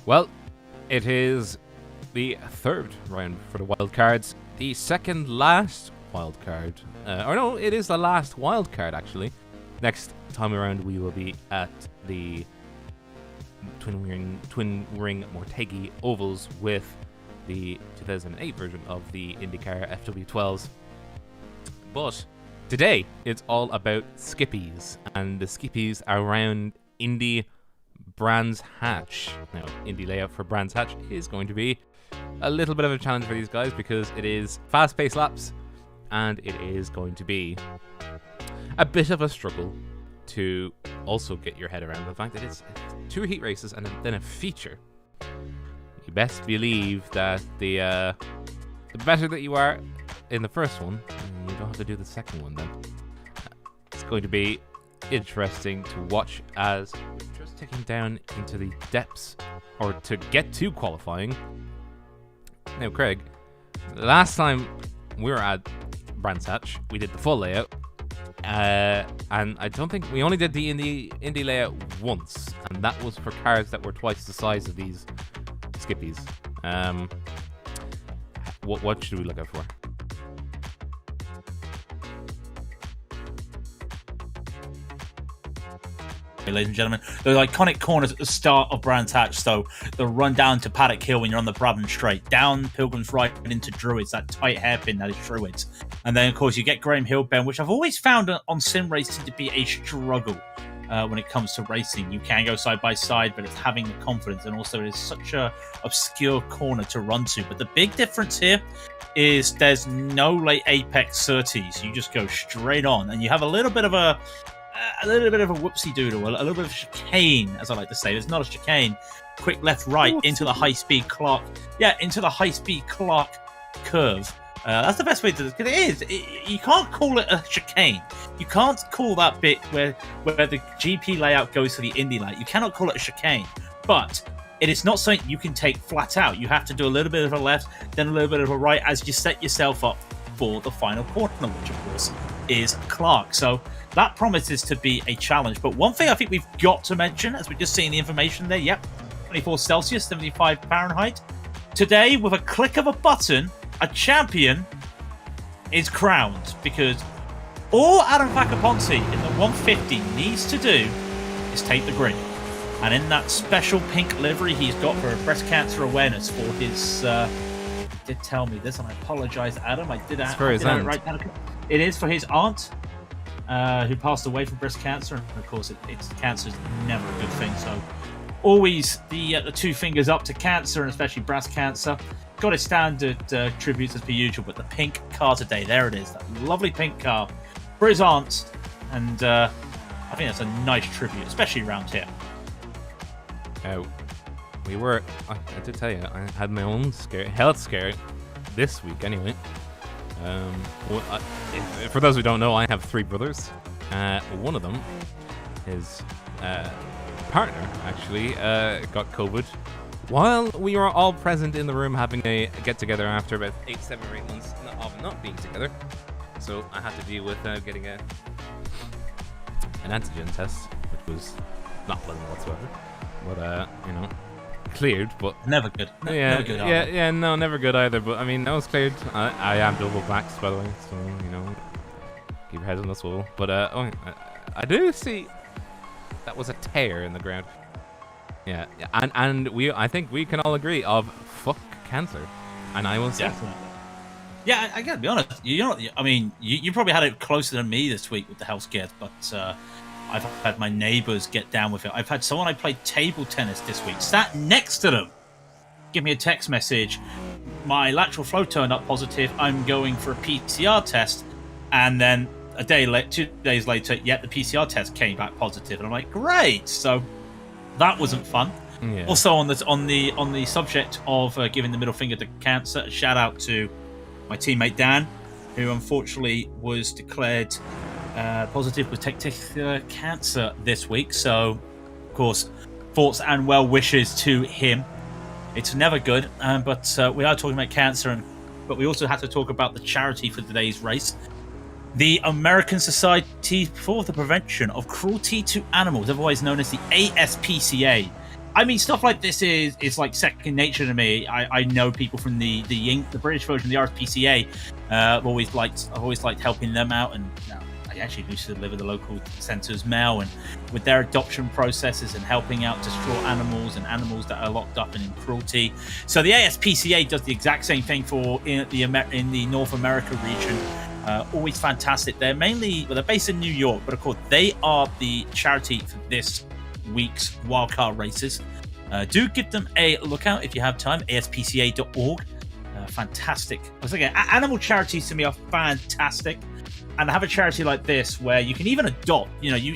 Well, it is the third round for the wild cards. The second last wild card. It is the last wild card, actually. Next time around, we will be at the Twin Ring Mortegi Ovals with the 2008 version of the IndyCar FW12s. But today, it's all about skippies, and the skippies around Indy Brands Hatch. Now, Indy layout for Brands Hatch is going to be a little bit of a challenge for these guys because it is fast-paced laps, and it is going to be a bit of a struggle to also get your head around the fact that it's 2 heat races and then a feature. You best believe that the better that you are in the first one, you don't have to do the second one then. It's going to be interesting to watch as just taking down into the depths or to get to qualifying. Now, Craig, last time we were at Brands Hatch, we did the full layout. And I don't think we only did the Indy layout once, and that was for cars that were twice the size of these skippies. What should we look out for? Ladies and gentlemen, the iconic corners at the start of Brands Hatch. So the run down to Paddock Hill when you're on the Brabham Straight, down Pilgrim's Ride into Druids, that tight hairpin that is Druids. And then, of course, you get Graham Hill Bend, which I've always found on sim racing to be a struggle when it comes to racing. You can go side by side, but it's having the confidence. And also, it is such a obscure corner to run to. But the big difference here is there's no late apex 30s. You just go straight on, and you have a little bit of a whoopsie doodle, a little bit of chicane, as I like to say. It's not a chicane. Quick left, right into the high speed Clark. Yeah, into the high speed Clark curve. That's the best way to do it. Because it is. You can't call it a chicane. You can't call that bit where the GP layout goes to the Indy layout. You cannot call it a chicane. But it is not something you can take flat out. You have to do a little bit of a left, then a little bit of a right as you set yourself up for the final corner, which of course is Clark. So that promises to be a challenge. But one thing I think we've got to mention, as we're just seeing the information there, yep, 24 Celsius, 75 Fahrenheit. Today, with a click of a button, a champion is crowned, because all Adam Facaponte in the 150 needs to do is take the grid. And in that special pink livery he's got for breast cancer awareness for his... did tell me this, and I apologize, Adam. It's for his aunt. Right down. It is for his aunt, who passed away from breast cancer. And of course, cancer is never a good thing. So, always the 2 fingers up to cancer, and especially breast cancer. Got his standard tributes as per usual, but the pink car today, there it is, that lovely pink car for his aunt, and I think that's a nice tribute, especially around here. I did tell you, I had my own health scare this week anyway. For those who don't know, I have 3 brothers. One of them, his partner, actually, got COVID while we were all present in the room having a get-together after about 7 or 8 months of not being together. So I had to deal with getting an antigen test, which was not pleasant whatsoever. But, cleared, but never good. Never good. Never good either. But I mean, that was cleared. I am double vaxxed, by the way, so keep your heads on the swivel. But I do see that was a tear in the ground. Yeah, and I think we can all agree of fuck cancer, and I will say. Yeah, I gotta be honest. You probably had it closer than me this week with the health scares, but I've had my neighbours get down with it. I've had someone I played table tennis this week sat next to them give me a text message. My lateral flow turned up positive. I'm going for a PCR test, and then 2 days later, the PCR test came back positive, and I'm like, great. So that wasn't fun. Yeah. Also on the subject of giving the middle finger to cancer, a shout out to my teammate Dan, who unfortunately was declared positive with testicular cancer this week. So, of course, thoughts and well wishes to him. It's never good, but we are talking about cancer, but we also have to talk about the charity for today's race. The American Society for the Prevention of Cruelty to Animals, otherwise known as the ASPCA, I mean, stuff like this is like second nature to me. I know people from the British version of the RSPCA. I've always liked helping them out, and I actually used to live at the local centres now, and with their adoption processes and helping out distraught animals and animals that are locked up and in cruelty. So the ASPCA does the exact same thing for in the North America region. Always fantastic. They're based in New York, but of course they are the charity for this week's wildcard races. Do give them a look out if you have time. ASPCA.org. Fantastic. Once again, animal charities to me are fantastic, and have a charity like this where you can even adopt.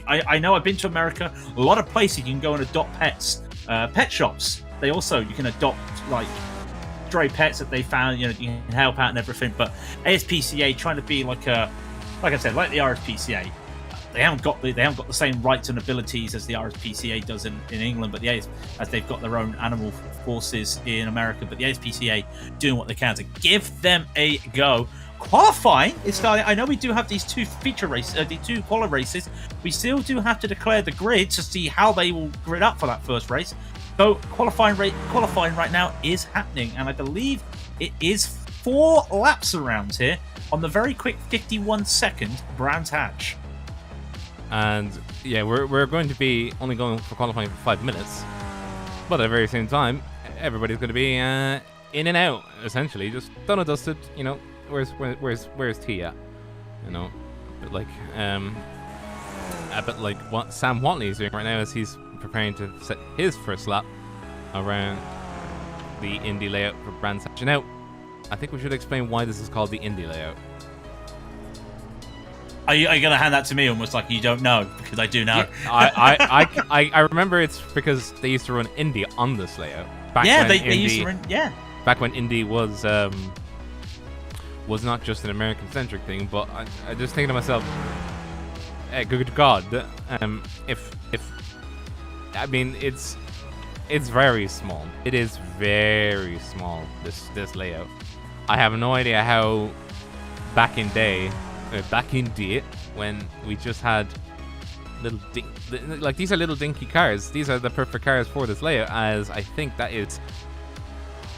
I know I've been to America. A lot of places you can go and adopt pets. Pet shops. You can adopt like stray pets that they found. You can help out and everything. But ASPCA trying to be like I said, like the RSPCA. They haven't got the same rights and abilities as the RSPCA does in England, but as they've got their own animal forces in America. But the ASPCA doing what they can to give them a go. Qualifying is starting. I know we do have these two feature races, the two quali races. We still do have to declare the grid to see how they will grid up for that first race. So qualifying right now is happening, and I believe it is 4 laps around here on the very quick 51-second Brands Hatch. And yeah, we're going to be only going for qualifying for 5 minutes, but at the very same time, everybody's going to be in and out essentially, just done and dusted. Where's Tia? But like what Sam Watley is doing right now as he's preparing to set his first lap around the Indy layout for Brands Hatch. Now, I think we should explain why this is called the Indy layout. Are you going to hand that to me almost like you don't know? Because I do know. Yeah, I remember it's because they used to run Indy on this layout. They used to run. Yeah. Back when Indy was not just an American-centric thing, but I just think to myself, good God, if I mean it's very small. It is very small. This layout. I have no idea how back in day when we just had these are little dinky cars. These are the perfect cars for this layout, as I think that is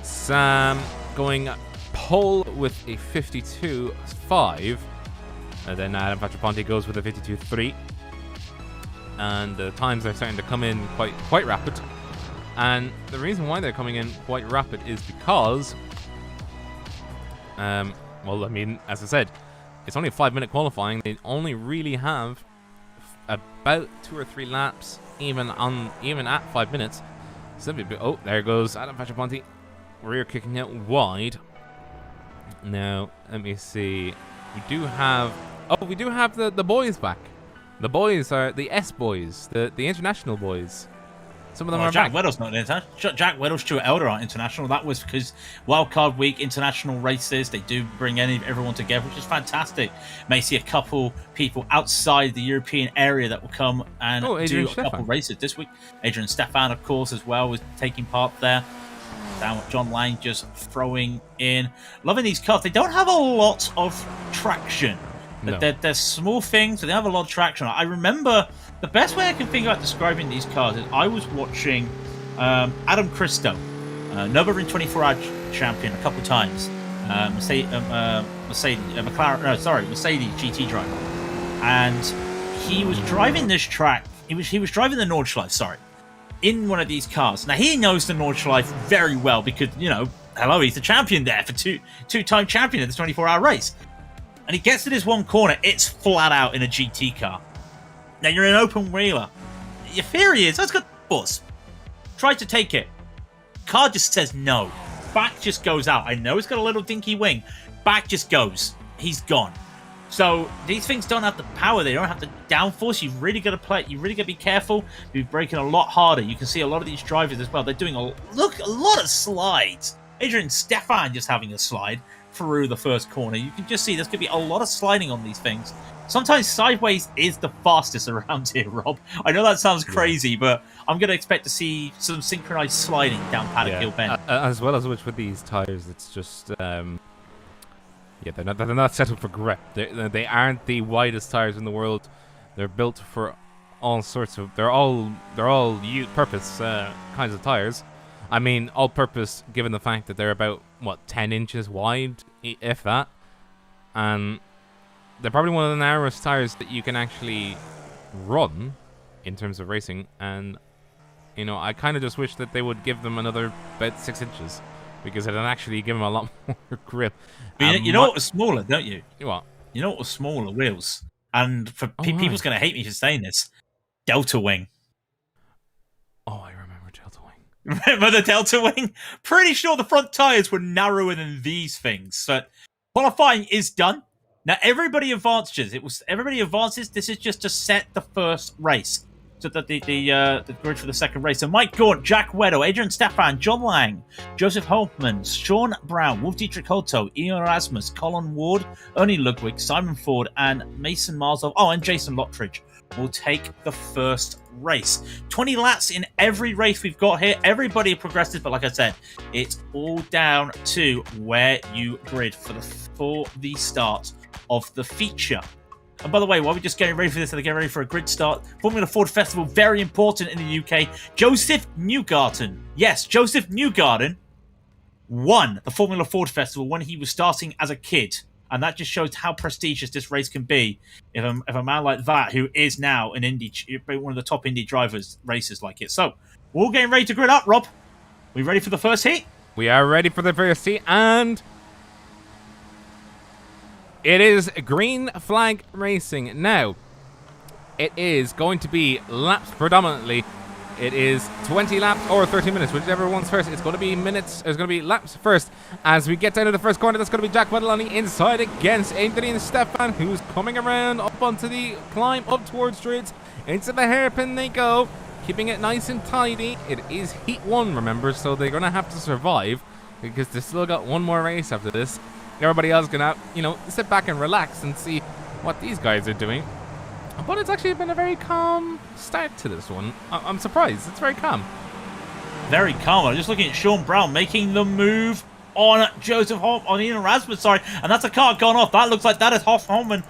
Sam going pole with a 52.5, and then Adam Patraponte goes with a 52.3, and the times are starting to come in quite rapid. And the reason why they're coming in quite rapid is because well, I mean, as I said, it's only a 5-minute qualifying. They only really have about 2 or 3 laps, even at 5 minutes. Oh, there goes Adam Patraponte, rear kicking out wide. Now, let me see. We do have the boys back. The boys are the S boys, the international boys. Some of them are Jack back. Weddle's not international. Jack Weddle, Stuart Elder aren't international. That was because Wildcard Week international races, they do bring everyone together, which is fantastic. May see a couple people outside the European area that will come and do a couple races this week. Adrian Stefan, of course, as well, was taking part there. Down with John Lang just throwing in. Loving these cars. They don't have a lot of traction. No. They're small things, so they have a lot of traction. I remember the best way I can think about describing these cars is I was watching Adam Christo, Nürburgring 24-hour champion a couple times, Mercedes GT driver, and he was driving this track. He was driving the Nordschleife, in one of these cars. Now he knows the Nordschleife very well because he's the champion there for two-time champion of the 24-hour race. And he gets to this one corner, it's flat out in a GT car. Now you're an open wheeler. Your theory is, let's go bus. Try to take it. Car just says no. Back just goes out. I know it's got a little dinky wing. Back just goes. He's gone. So these things don't have the power. They don't have the downforce. You've really got to play. You really got to be careful. You're braking a lot harder. You can see a lot of these drivers as well. They're doing a lot of slides. Adrian Stefan just having a slide through the first corner. You can just see there's going to be a lot of sliding on these things. Sometimes sideways is the fastest around here, Rob. I know that sounds crazy, but I'm going to expect to see some synchronized sliding down Paddock Hill Bend. As well as which with these tires, it's just they're not set up for grip. They aren't the widest tires in the world. They're built for all sorts of. They're all purpose kinds of tires. I mean, all-purpose, given the fact that they're about 10 inches wide, if that, and they're probably one of the narrowest tires that you can actually run in terms of racing. And I kind of just wish that they would give them another about 6 inches, because it'd actually give them a lot more grip. But you know what was smaller, don't you? What? You know what was smaller? Wheels. And for people's going to hate me for saying this, Delta Wing. Oh, I remember Delta Wing. Remember the Delta Wing? Pretty sure the front tyres were narrower than these things. So qualifying is done. Now everybody advances. Everybody advances. This is just to set the first race. So that the grid for the second race. So Mike Gaunt, Jack Weddle, Adrian Stefan, John Lang, Joseph Holtman, Sean Brown, Wolf Dietrich Hoto, Ian Erasmus, Colin Ward, Ernie Ludwig, Simon Ford, and Mason Marsov. Oh, and Jason Lottridge will take the first race. 20 laps in every race we've got here. Everybody progresses, but like I said, it's all down to where you grid for the start of the feature. And by the way, while we're just getting ready for this and getting ready for a grid start, Formula Ford Festival, very important in the UK. Joseph Newgarden, yes, Joseph Newgarden won the Formula Ford Festival when he was starting as a kid. And that just shows how prestigious this race can be if a man like that, who is now one of the top Indy drivers, races like it. So, we're all getting ready to grid up, Rob. We ready for the first heat? We are ready for the first heat, and it is green flag racing. Now, it is going to be laps predominantly. It is 20 laps or 30 minutes, whichever one's first. It's going to be minutes. It's going to be laps first. As we get down to the first corner, that's going to be Jack Weddle on the inside against Adrian Stefan, who's coming around up onto the climb up towards Druids. Into the hairpin they go, keeping it nice and tidy. It is Heat 1, remember, so they're going to have to survive because they've still got one more race after this. Everybody else gonna, sit back and relax and see what these guys are doing. But it's actually been a very calm start to this one. I'm surprised. It's very calm. Very calm. I'm just looking at Sean Brown making the move on Ian Erasmus, and that's a car gone off. That looks like that is Holman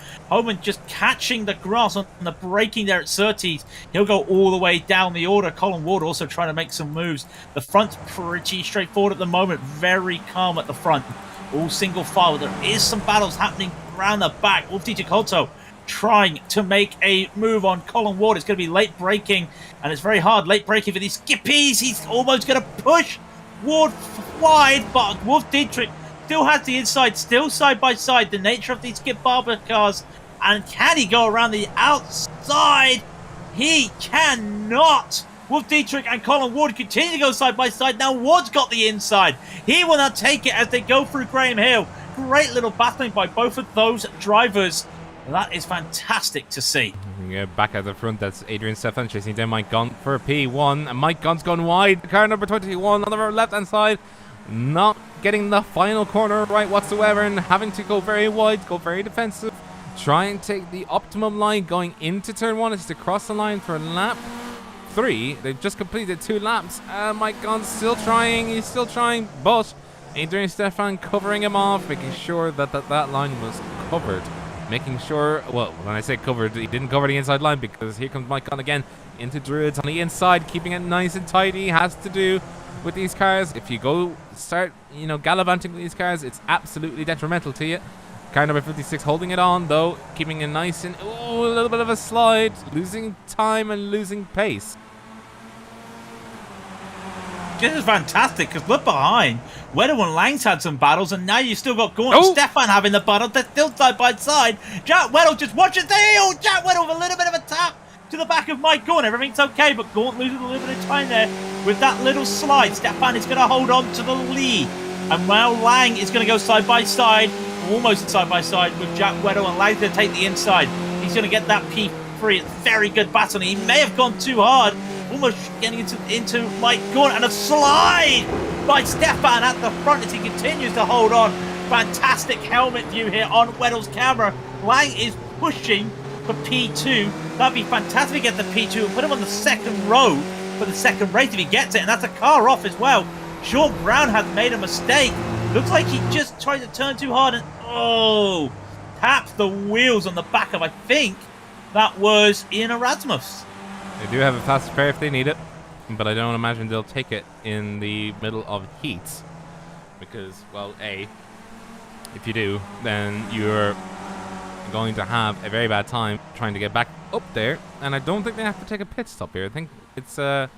just catching the grass on the braking there at Surtees. He'll go all the way down the order. Colin Ward also trying to make some moves. The front's pretty straightforward at the moment. Very calm at the front. All single file. There is some battles happening around the back. Wolf Dietrich Hoto trying to make a move on Colin Ward. It's going to be late braking, and it's very hard late braking for these skippies. He's almost going to push Ward wide, but Wolf Dietrich still has the inside, still side by side. The nature of these Skip Barber cars, and can he go around the outside? He cannot. Wolf Dietrich and Colin Ward continue to go side by side. Now Ward's got the inside. He will not take it as they go through Graham Hill. Great little battling by both of those drivers. That is fantastic to see. Yeah, back at the front, that's Adrian Stefan chasing down Mike Gaunt for P1. And Mike Gaunt's gone wide. Car number 21 on the left-hand side. Not getting the final corner right whatsoever and having to go very wide, go very defensive. Try and take the optimum line going into turn 1. It's to cross the line for lap 3. They've just completed 2 laps. Mike Gaunt's still trying. He's still trying, but Adrian Stefan covering him off, making sure that line was covered. Making sure, well, when I say covered, he didn't cover the inside line because here comes Mike Gaunt again into Druids on the inside, keeping it nice and tidy. Has to do with these cars. If you start gallivanting with these cars, it's absolutely detrimental to you. Car number 56 holding it on though, keeping it nice and a little bit of a slide, losing time and losing pace. This is fantastic because look behind. Weddle and Lang's had some battles, and now you've still got Gaunt and Stefan having the battle. They're still side by side. Jack Weddle just watches the heel. Jack Weddle with a little bit of a tap to the back of Mike Gaunt. Everything's okay, but Gaunt loses a little bit of time there with that little slide. Stefan is going to hold on to the lead, and now Lang is going to go side by side, almost side by side with Jack Weddle, and Lang's going to take the inside. He's going to get that P3. It's very good battling. He may have gone too hard. Almost getting into Mike Gaunt, and a slide by Stefan at the front as he continues to hold on. Fantastic helmet view here on Weddle's camera. Lang is pushing for P2. That'd be fantastic to get the P2 and put him on the second row for the second race if he gets it, and that's a car off as well. Sean Brown has made a mistake. Looks like he just tried to turn too hard and tapped the wheels on the back of, I think that was Ian Erasmus. They do have a fast spare if they need it, but I don't imagine they'll take it in the middle of heats. Because, well, A, if you do, then you're going to have a very bad time trying to get back up there. And I don't think they have to take a pit stop here. I think it's no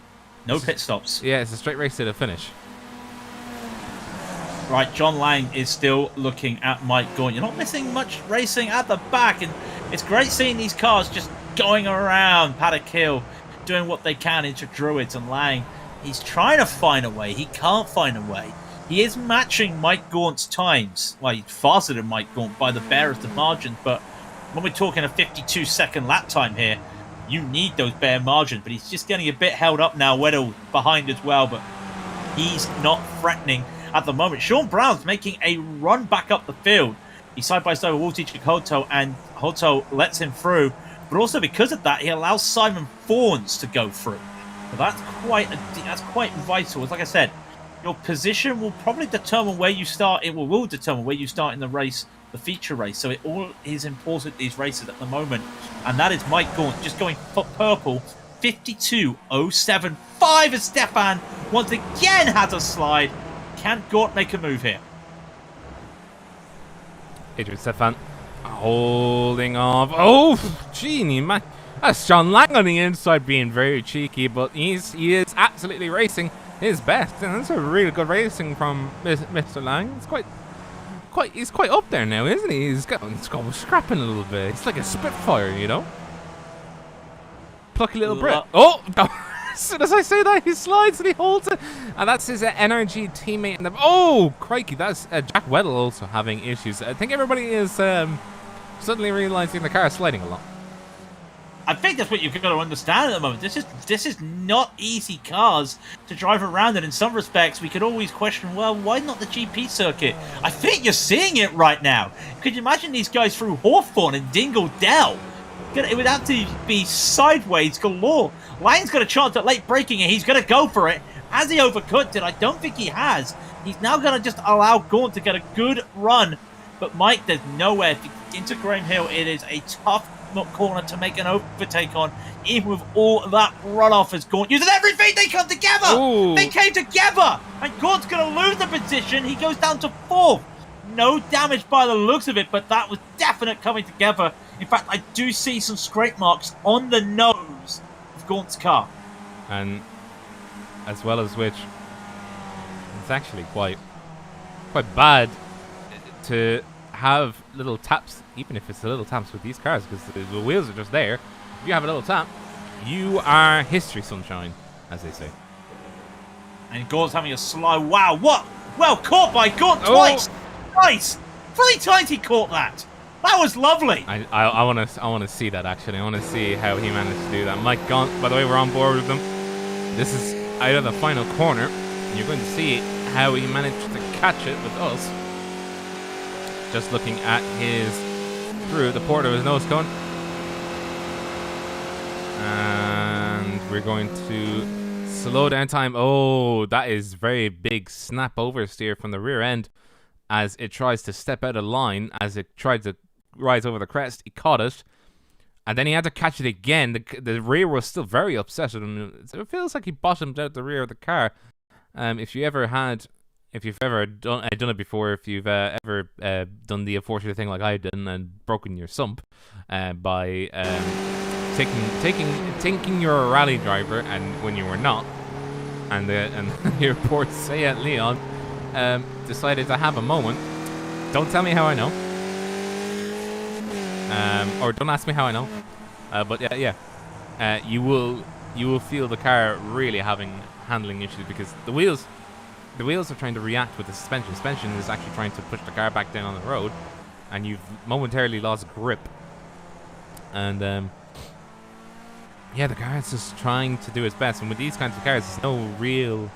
pit stops. Yeah, it's a straight race to the finish. Right, John Lang is still looking at Mike Gaunt. You're not missing much racing at the back, and it's great seeing these cars just going around Paddock Hill, doing what they can into Druids. And Lang, he's trying to find a way. He can't find a way. He is matching Mike Gaunt's times. Well, he's faster than Mike Gaunt by the barest of margins, but when we're talking a 52-second lap time here, you need those bare margins. But he's just getting a bit held up now. Weddle behind as well, but he's not threatening at the moment. Sean Brown's making a run back up the field. He's side by side with Walter Hoto, and Hoto lets him through. But also because of that, he allows Simon Fawns to go through. So that's quite vital. As like I said, your position will probably determine where you start. It will determine where you start in the race, the feature race. So it all is important these races at the moment. And that is Mike Gaunt just going for purple. 52.075 as Stefan once again has a slide. Can Gaunt make a move here? Adrian Stefan holding off. Oh, genie, man. That's John Lang on the inside being very cheeky, but he is absolutely racing his best. And that's a really good racing from Mr. Lang. He's quite up there now, isn't he? He's going scrapping a little bit. It's like a Spitfire, you know? Plucky little Brit. Oh! As soon as I say that, he slides and he holds it. And that's his NRG teammate. Oh, crikey. That's Jack Weddle also having issues. I think everybody is suddenly realizing the car is sliding a lot. I think that's what you've got to understand at the moment. This is not easy cars to drive around, and in some respects, we could always question, well, why not the GP circuit? I think you're seeing it right now. Could you imagine these guys through Hawthorne and Dingle Dell? It would have to be sideways galore. Lang's got a chance at late braking, and he's going to go for it. Has he overcooked it? I don't think he has. He's now going to just allow Gaunt to get a good run. But Mike, there's nowhere. Into Graham Hill, it is a tough corner to make an overtake on, even with all that runoff as Gaunt uses everything. They come together. Ooh. They came together, and Gaunt's going to lose the position. He goes down to 4th. No damage by the looks of it, but that was definite coming together. In fact, I do see some scrape marks on the nose of Gaunt's car. And as well as which, it's actually quite bad to have little taps, even if it's the little taps with these cars, because the wheels are just there. If you have a little tap, you are history sunshine, as they say. And Gaunt's having a slide. Wow, what? Well caught by Gaunt twice. Nice. 3 times he caught that. That was lovely. I want to see that, actually. I want to see how he managed to do that. Mike Gaunt, by the way, we're on board with them. This is out of the final corner. And you're going to see how he managed to catch it with us. Just looking at through the port of his nose cone. And we're going to slow down time. Oh, that is very big snap oversteer from the rear end as it tries to step out of line, as it tried to rise over the crest. He caught it, and then he had to catch it again. The rear was still very upset with him. It feels like he bottomed out the rear of the car. If you've ever done it before, if you've ever done the unfortunate thing like I did and broken your sump by thinking you're a rally driver and when you were not, and your poor Seat Leon decided to have a moment. Don't tell me how I know, or don't ask me how I know. But yeah, you will feel the car really having handling issues because the wheels are trying to react with the suspension. Suspension is actually trying to push the car back down on the road, and you've momentarily lost grip. And yeah, the car is just trying to do its best. And with these kinds of cars, there's no real.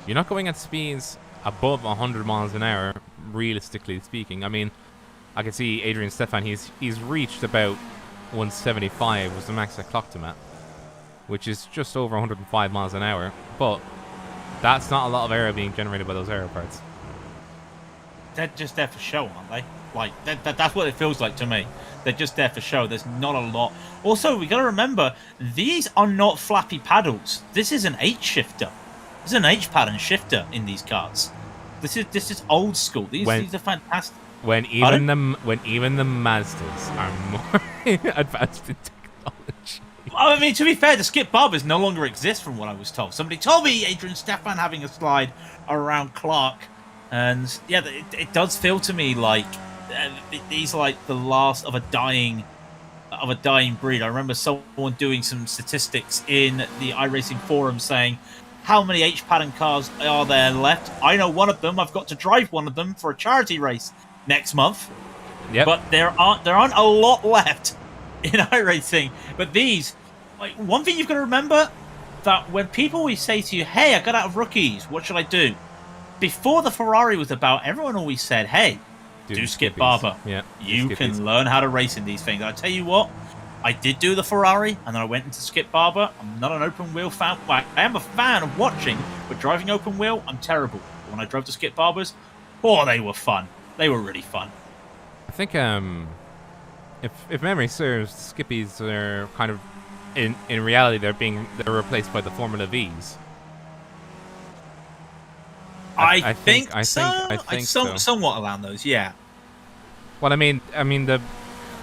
You're not going at speeds above 100 miles an hour, realistically speaking. I mean, I can see Adrian Stefan. He's reached about 175 was the max I clocked him at, which is just over 105 miles an hour. But that's not a lot of air being generated by those aero parts. They're just there for show, aren't they? Like that's what it feels like to me. They're just there for show. There's not a lot. Also, we got to remember these are not flappy paddles. This is an H shifter. There's an H pattern shifter in these cars. This is old school. These are fantastic. When even the Mazdas are more advanced in technology. I mean, to be fair, the skip barbers no longer exist from what I was told. Somebody told me Adrian Stefan having a slide around Clark, and yeah, it does feel to me like these are like the last of a dying breed. I remember someone doing some statistics in the iRacing forum saying, how many H pattern cars are there left? I know one of them. I've got to drive one of them for a charity race next month. Yep. But there aren't a lot left in iRacing. But these, like, one thing you've got to remember, that when people always say to you, hey, I got out of rookies, what should I do? Before the Ferrari was about, everyone always said, hey, do Skip Barber. Yeah, you can learn how to race in these things. I tell you what, I did do the Ferrari, and then I went into Skip Barber. I'm not an open wheel fan. Well, I am a fan of watching, but driving open wheel, I'm terrible. When I drove to Skip Barbers, oh, they were fun. They were really fun. I think if memory serves, Skippies are kind of in reality they're replaced by the Formula Vs. I think so. Somewhat around those, yeah. Well, I mean the.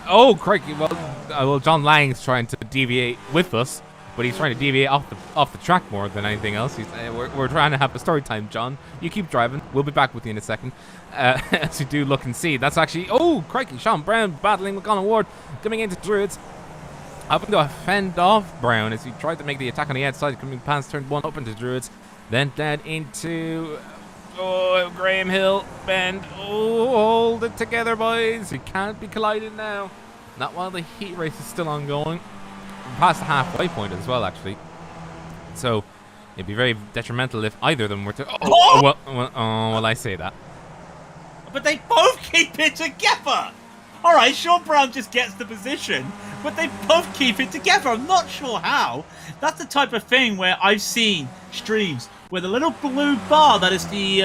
Oh, crikey! Well, John Lang's trying to deviate with us, but he's trying to deviate off the track more than anything else. We're trying to have a story time, John. You keep driving. We'll be back with you in a second. As we do look and see, that's actually crikey! Sean Brown battling McConnell Ward coming into Druids, hoping to fend off Brown as he tried to make the attack on the outside, coming past turn 1 up into Druids, then down into. Oh, Graham Hill, bend. Oh, hold it together, boys. We can't be colliding now. Not while the heat race is still ongoing. We're past the halfway point as well, actually. So, it'd be very detrimental if either of them were to... Well, I say that. But they both keep it together. All right, Sean Brown just gets the position, but they both keep it together. I'm not sure how. That's the type of thing where I've seen streams where the little blue bar that is the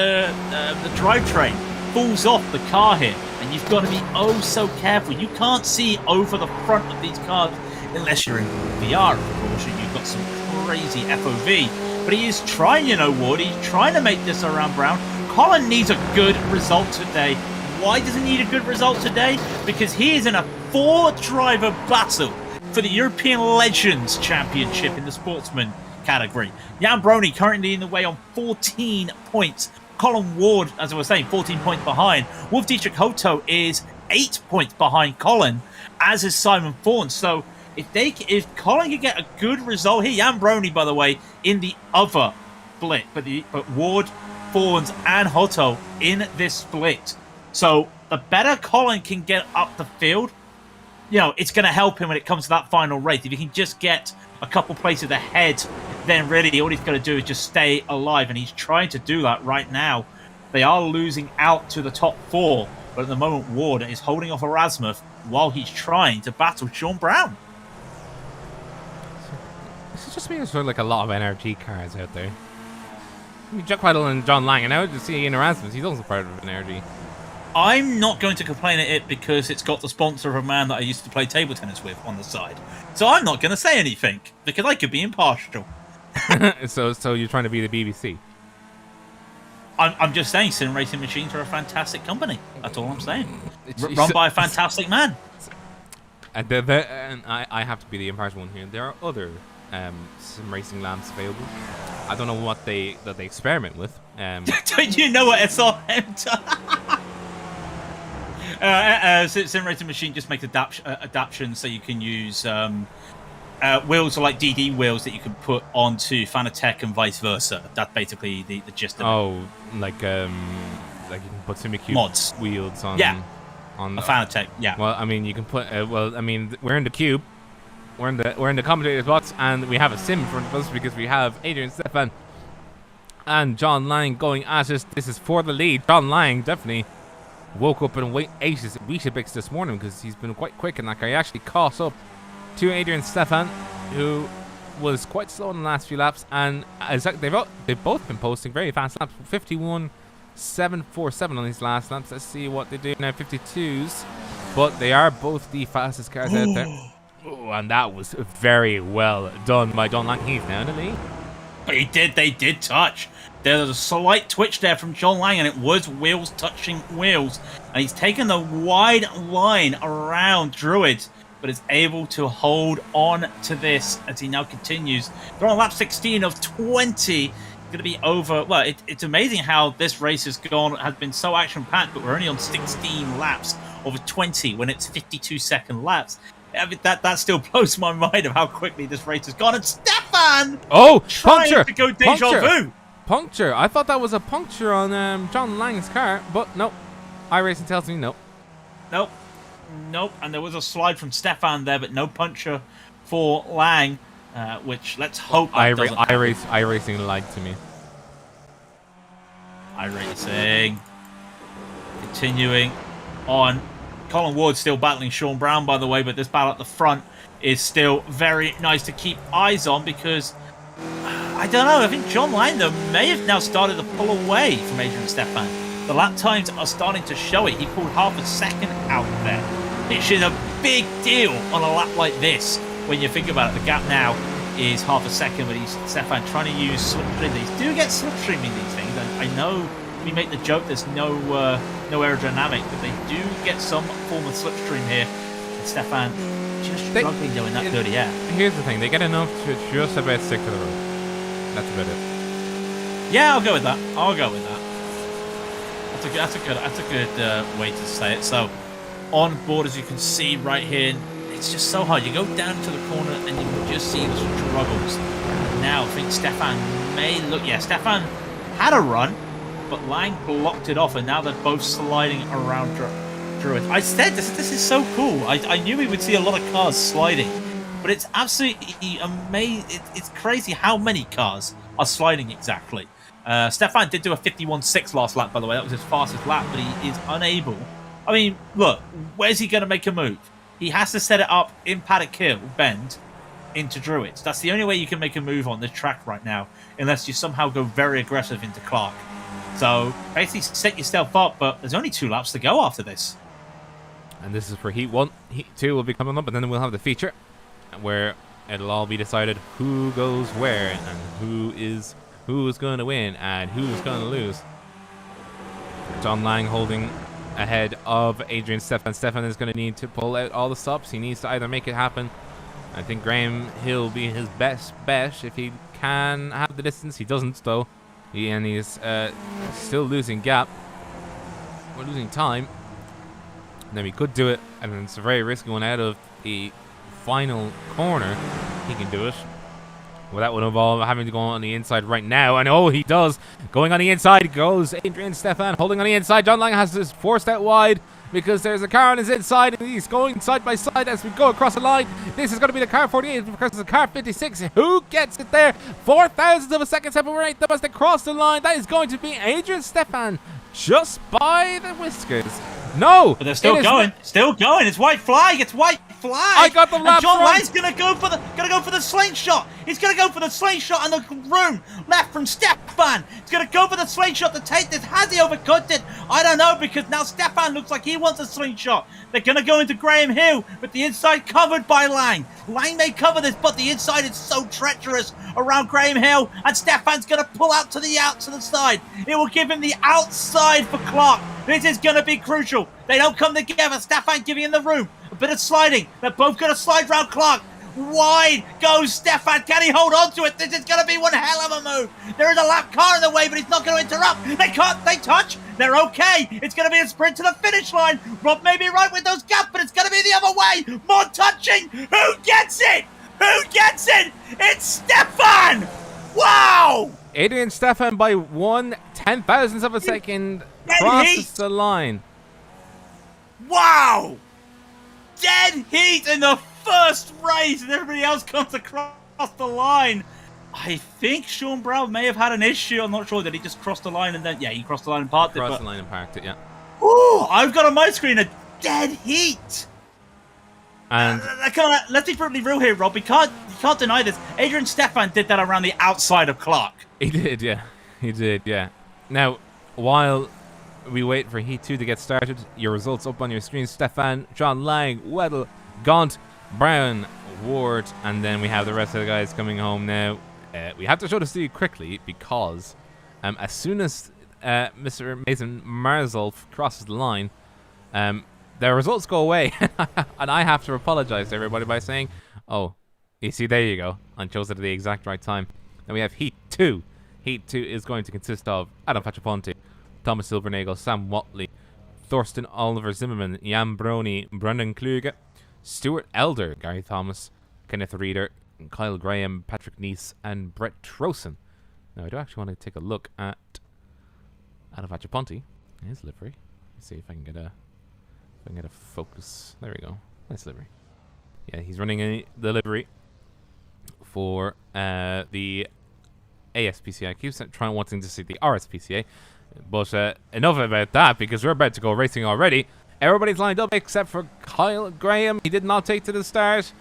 drivetrain falls off the car here, and you've got to be oh so careful. You can't see over the front of these cars unless you're in VR, of course, and you've got some crazy FOV. But he is trying, Wood. He's trying to make this around Brown. Colin needs a good result today. Why does he need a good result today? Because he is in a 4-driver battle for the European Legends Championship in the Sportsman category. Jan Brony currently in the way on 14 points. Colin Ward, as I was saying, 14 points behind. Wolf Dietrich Hoto is 8 points behind Colin, as is Simon Thorne. So if Colin can get a good result here, Jan Brony, by the way, in the other split, but Ward, Thorns, and Hoto in this split. So the better Colin can get up the field, it's going to help him when it comes to that final race. If he can just get a couple places ahead, then really all he's got to do is just stay alive, and he's trying to do that right now. They are losing out to the top 4, but at the moment Ward is holding off Erasmus while he's trying to battle Sean Brown. This just means there's like a lot of NRG cars out there. I mean, Jack Weddle and John Lang, and now to see in Erasmus, he's also part of NRG. I'm not going to complain at it because it's got the sponsor of a man that I used to play table tennis with on the side. So I'm not going to say anything because I could be impartial. So you're trying to be the BBC? I'm just saying Sim Racing Machines are a fantastic company. That's all I'm saying. Run by a fantastic man. And I have to be the impartial one here. There are other sim racing lamps available. I don't know what they experiment with. Don't you know what SRM Sim Racing Machine just makes adaptations so you can use wheels or like DD wheels that you can put onto Fanatec and vice versa. That's basically the gist of it. Oh, like you can put SimiCube mods wheels on. Yeah. On a Fanatec. Yeah. Well, I mean, you can put. We're in the cube. We're in the commentator's box, and we have a sim in front of us because we have Adrian Stefan and John Lang going at us. This is for the lead. John Lang definitely woke up and ate his Weetabix this morning because he's been quite quick in that car. He actually caught up to Adrian Stefan, who was quite slow in the last few laps, and they've both been posting very fast laps. 51 7.47 on these last laps. Let's see what they do now. 52s, but they are both the fastest cars out there. Oh, and that was very well done by John Lang. He's now in the lead. They did touch. There was a slight twitch there from John Lang, and it was wheels touching wheels. And he's taken the wide line around Druid, but is able to hold on to this as he now continues. They're on lap 16 of 20. Going to be over. Well, it's amazing how this race has been so action-packed, but we're only on 16 laps over 20 when it's 52-second laps. I mean, that still blows my mind of how quickly this race has gone. And Stefan! Oh, trying puncture! to go deja vu. Puncture. I thought that was a puncture on John Lang's car, but nope. iRacing tells me nope. Nope. And there was a slide from Stefan there, but no puncture for Lang, which let's hope that doesn't happen. iRacing lied to me. iRacing. Continuing on. Colin Ward still battling Sean Brown, by the way, but this battle at the front is still very nice to keep eyes on because, I don't know, I think John Lang, though, may have now started to pull away from Adrian Stefan. The lap times are starting to show it. He pulled half a second out there. Which is a big deal on a lap like this. When you think about it, the gap now is half a second, but Stefan trying to use slipstream. These do get slipstreaming these things. And I know we make the joke there's no aerodynamic, but they do get some form of slipstream here. And Stefan just struggling doing that dirty air. Here's the thing, they get enough to just about stick to the road. That's about it. Yeah, I'll go with that. That's a good way to say it. So on board, as you can see right here, it's just so hard. You go down to the corner and you can just see the struggles. Now I think Stefan may look. Yeah, Stefan had a run, but Lang blocked it off, and now they're both sliding around Druid. I said this is so cool. I knew we would see a lot of cars sliding, but it's absolutely amazing. It's crazy how many cars are sliding exactly. Stefan did do a 51.6 last lap, by the way. That was his fastest lap, but he is unable. I mean, look, where's he going to make a move? He has to set it up in Paddock Hill Bend into Druids. That's the only way you can make a move on this track right now, unless you somehow go very aggressive into Clark. So basically set yourself up, but there's only 2 laps to go after this. And this is for Heat 1. Heat 2 will be coming up, and then we'll have the feature where it'll all be decided who goes where and who's going to win and who's going to lose. John Lang holding ahead of Adrian Stefan. Stefan is going to need to pull out all the stops. He needs to either make it happen. I think Graham Hill will be his best bet if he can have the distance. He doesn't, though. He's still losing gap. We're losing time. Now he could do it, and it's a very risky one out of the final corner. He can do it. Well, that would involve having to go on the inside right now. And oh, he does. Going on the inside goes Adrian Stefan. Holding on the inside. John Lang has this forced out wide because there's a car on his inside. And he's going side by side as we go across the line. This is going to be the car 48 because it's the car 56. Who gets it there? 4,000ths of a second separate them as they cross the line. That is going to be Adrian Stefan just by the whiskers. No, but they're still going. Still going. It's white flag. It's white flag. I got the lap. And John Lang's gonna go for the slingshot. He's gonna go for the slingshot and the room left from Stefan. He's gonna go for the slingshot to take this. Has he overcut it? I don't know, because now Stefan looks like he wants a slingshot. They're gonna go into Graham Hill with the inside covered by Lang. Lang may cover this, but the inside is so treacherous around Graham Hill, and Stefan's gonna pull out to the side. It will give him the outside for Clark. This is going to be crucial. They don't come together. Stefan giving him the room. A bit of sliding. They're both going to slide round Clark. Wide goes Stefan. Can he hold on to it? This is going to be one hell of a move. There is a lap car in the way, but he's not going to interrupt. They can't. They touch. They're okay. It's going to be a sprint to the finish line. Rob may be right with those gaps, but it's going to be the other way. More touching. Who gets it? Who gets it? It's Stefan. Wow. Adrian Stefan by 1/10,000th of a second crosses the line. Wow! Dead heat in the first race, and everybody else comes across the line. I think Sean Brown may have had an issue. I'm not sure. Did he just cross the line and then? Yeah, he crossed the line and parked it. Crossed the line and parked it. Yeah. Ooh! I've got on my screen a dead heat. And let's be brutally real here, Rob. You can't deny this. Adrian Stefan did that around the outside of Clark. He did, yeah. He did, yeah. Now, while we wait for Heat 2 to get started, your results up on your screen. Stefan, John Lang, Weddle, Gaunt, Brown, Ward, and then we have the rest of the guys coming home now. We have to show this to you quickly because as soon as Mr. Mason Marzolf crosses the line, their results go away. And I have to apologize to everybody by saying, oh, you see, there you go. I chose it at the exact right time. Then we have Heat 2. Heat 2 is going to consist of Adam Pachaponte, Thomas Silvernagel, Sam Watley, Thorsten Oliver Zimmerman, Jan Brony, Brendan Kluge, Stuart Elder, Gary Thomas, Kenneth Reeder, Kyle Graham, Patrick Neese, and Brett Trosen. Now, I do actually want to take a look at Adam Pachaponte, his livery. Let's see if I can get a focus. There we go. Nice livery. Yeah, he's running the livery for the ASPCA. I keep wanting to see the RSPCA, but enough about that because we're about to go racing already. Everybody's lined up except for Kyle Graham. He did not take to the start.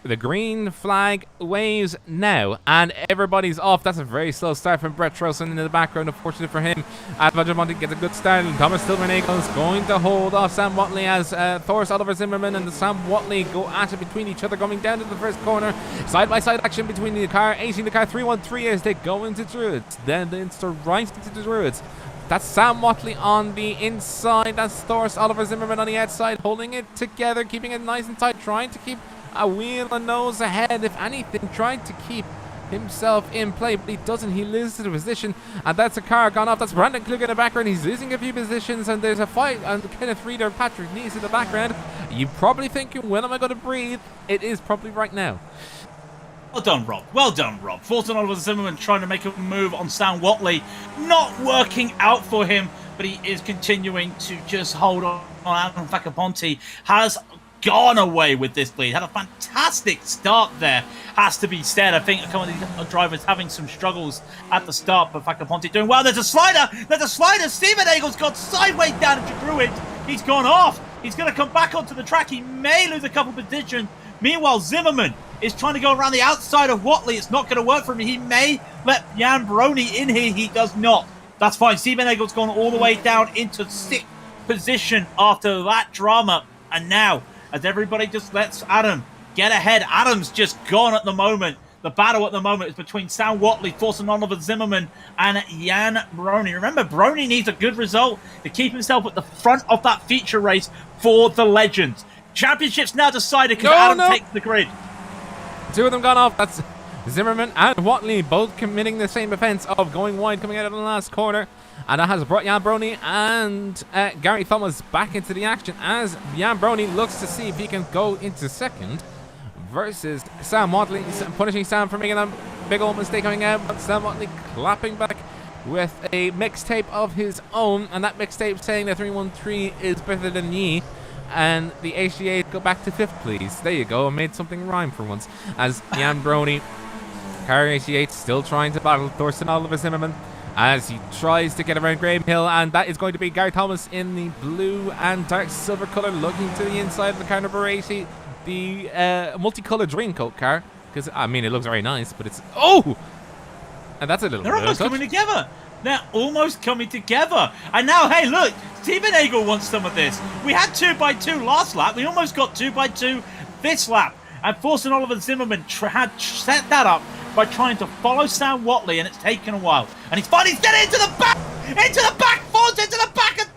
The green flag waves now, and everybody's off. That's a very slow start from Brett Trosen in the background. Unfortunate for him. Advajamonte gets a good start, and Thomas Silvernagel is going to hold off Sam Watley as Thorst Oliver Zimmerman and Sam Watley go at it between each other, going down to the first corner. Side-by-side action between the car 18, the car 313 as they go into Druids. Then it's right into the Druids. That's Sam Watley on the inside. That's Thorst Oliver Zimmerman on the outside, holding it together, keeping it nice and tight, trying to keep a wheel and nose ahead, if anything, trying to keep himself in play, but he doesn't. He loses the position, and that's a car gone off. That's Brandon Kluge in the background. He's losing a few positions, and there's a fight, and Kenneth Reeder, Patrick Neese in the background. You're probably thinking, when am I going to breathe? It is probably right now. Well done, Rob. Well done, Rob. Thorsten Oliver Zimmerman trying to make a move on Sam Watley. Not working out for him, but he is continuing to just hold on. Adam Pachaponte has gone away with this lead. Had a fantastic start there, has to be said. I think a couple of these drivers having some struggles at the start, but Pachaponte doing well. There's a slider. There's a slider. Steven Eagle's gone sideways down into Druid. He's gone off. He's going to come back onto the track. He may lose a couple of positions. Meanwhile, Zimmerman is trying to go around the outside of Watley. It's not going to work for him. He may let Jan Brony in here. He does not. That's fine. Steven Eagle's gone all the way down into 6th position after that drama. And now, as everybody just lets Adam get ahead, Adam's just gone at the moment. The battle at the moment is between Sam Watley, Thorsten Oliver Zimmerman, and Jan Brony. Remember, Brony needs a good result to keep himself at the front of that feature race for the Legends. Championship's now decided because Adam takes the grid. Two of them gone off. That's Zimmerman and Watley both committing the same offence of going wide coming out of the last corner. And that has brought Jan Brony and Gary Thomas back into the action as Jan Brony looks to see if he can go into second versus Sam Watley, punishing Sam for making a big old mistake coming out. But Sam Watley clapping back with a mixtape of his own, and that mixtape saying that 313 is better than ye. And the HGA go back to 5th, please. There you go. I made something rhyme for once. As Jan Brony, car 88, still trying to battle Thorsten Oliver Zimmerman as he tries to get around Graham Hill, and that is going to be Gary Thomas in the blue and dark silver color, looking to the inside of the car number 80, the multicolored Dreamcoat car. Because I mean, it looks very nice, but it's and that's a little. They're almost coming together. They're almost coming together. And now, hey, look, Steven Eagle wants some of this. We had 2x2 last lap. We almost got 2x2 this lap. And Thorsten Oliver Zimmerman had set that up by trying to follow Sam Watley, and it's taken a while. And he's finally getting into the back, falls into the back of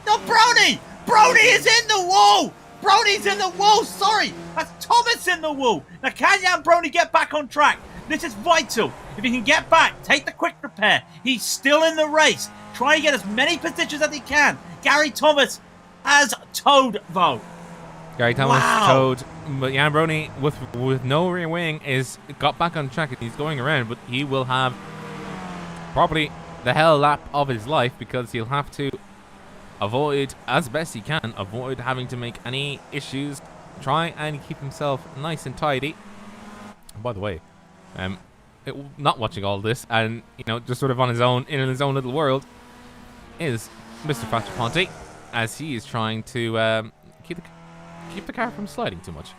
no, Brony. Brony is in the wall. Brony's in the wall. Sorry, that's Thomas in the wall. Now, can Jan Brony get back on track? This is vital. If he can get back, take the quick repair. He's still in the race. Try and get as many positions as he can. Gary Thomas has towed, though. Gary Thomas towed, but Jan Brony with no rear wing got back on track, and he's going around, but he will have probably the hell lap of his life because he'll have to avoid, as best he can, avoid having to make any issues. Try and keep himself nice and tidy. And by the way, not watching all this and just sort of on his own in his own little world is Mr. Pachaponte, as he is trying to keep the car from sliding too much.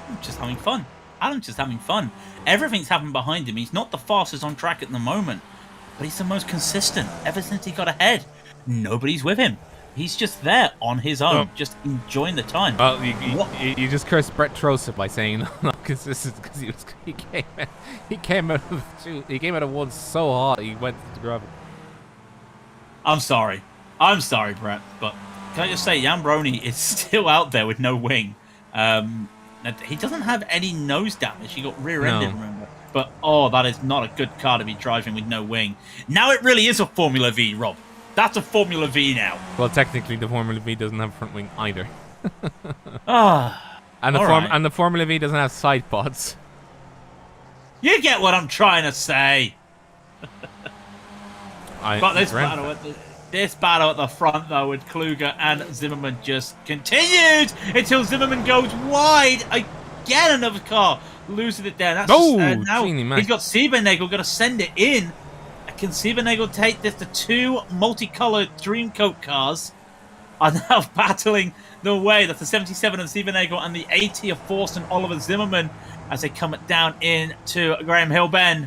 I'm just having fun. Adam's just having fun. Everything's happening behind him. He's not the fastest on track at the moment. but he's the most consistent ever since he got ahead. Nobody's with him. He's just there on his own, just enjoying the time. Well, you just cursed Brett Trosa by saying no, because he came out of one so hot he went to grab it. I'm sorry, Brett, but can I just say, Jan Brony is still out there with no wing. He doesn't have any nose damage. He got rear-ended, remember? But that is not a good car to be driving with no wing. Now it really is a Formula V, Rob. That's a Formula V now. Well, technically, the Formula V doesn't have front wing either. And the Formula V doesn't have side pods. You get what I'm trying to say. But this battle at the front, though, with Kluger and Zimmerman just continued until Zimmerman goes wide again. Another car losing it there. Now he's got Siebernagel going to send it in. Can Siebernagel take this? The two multicolored Dreamcoat cars are now battling the way. That's the 77 of Siebernagel and the 80 of Force and Oliver Zimmerman as they come down into Graham Hill Bend.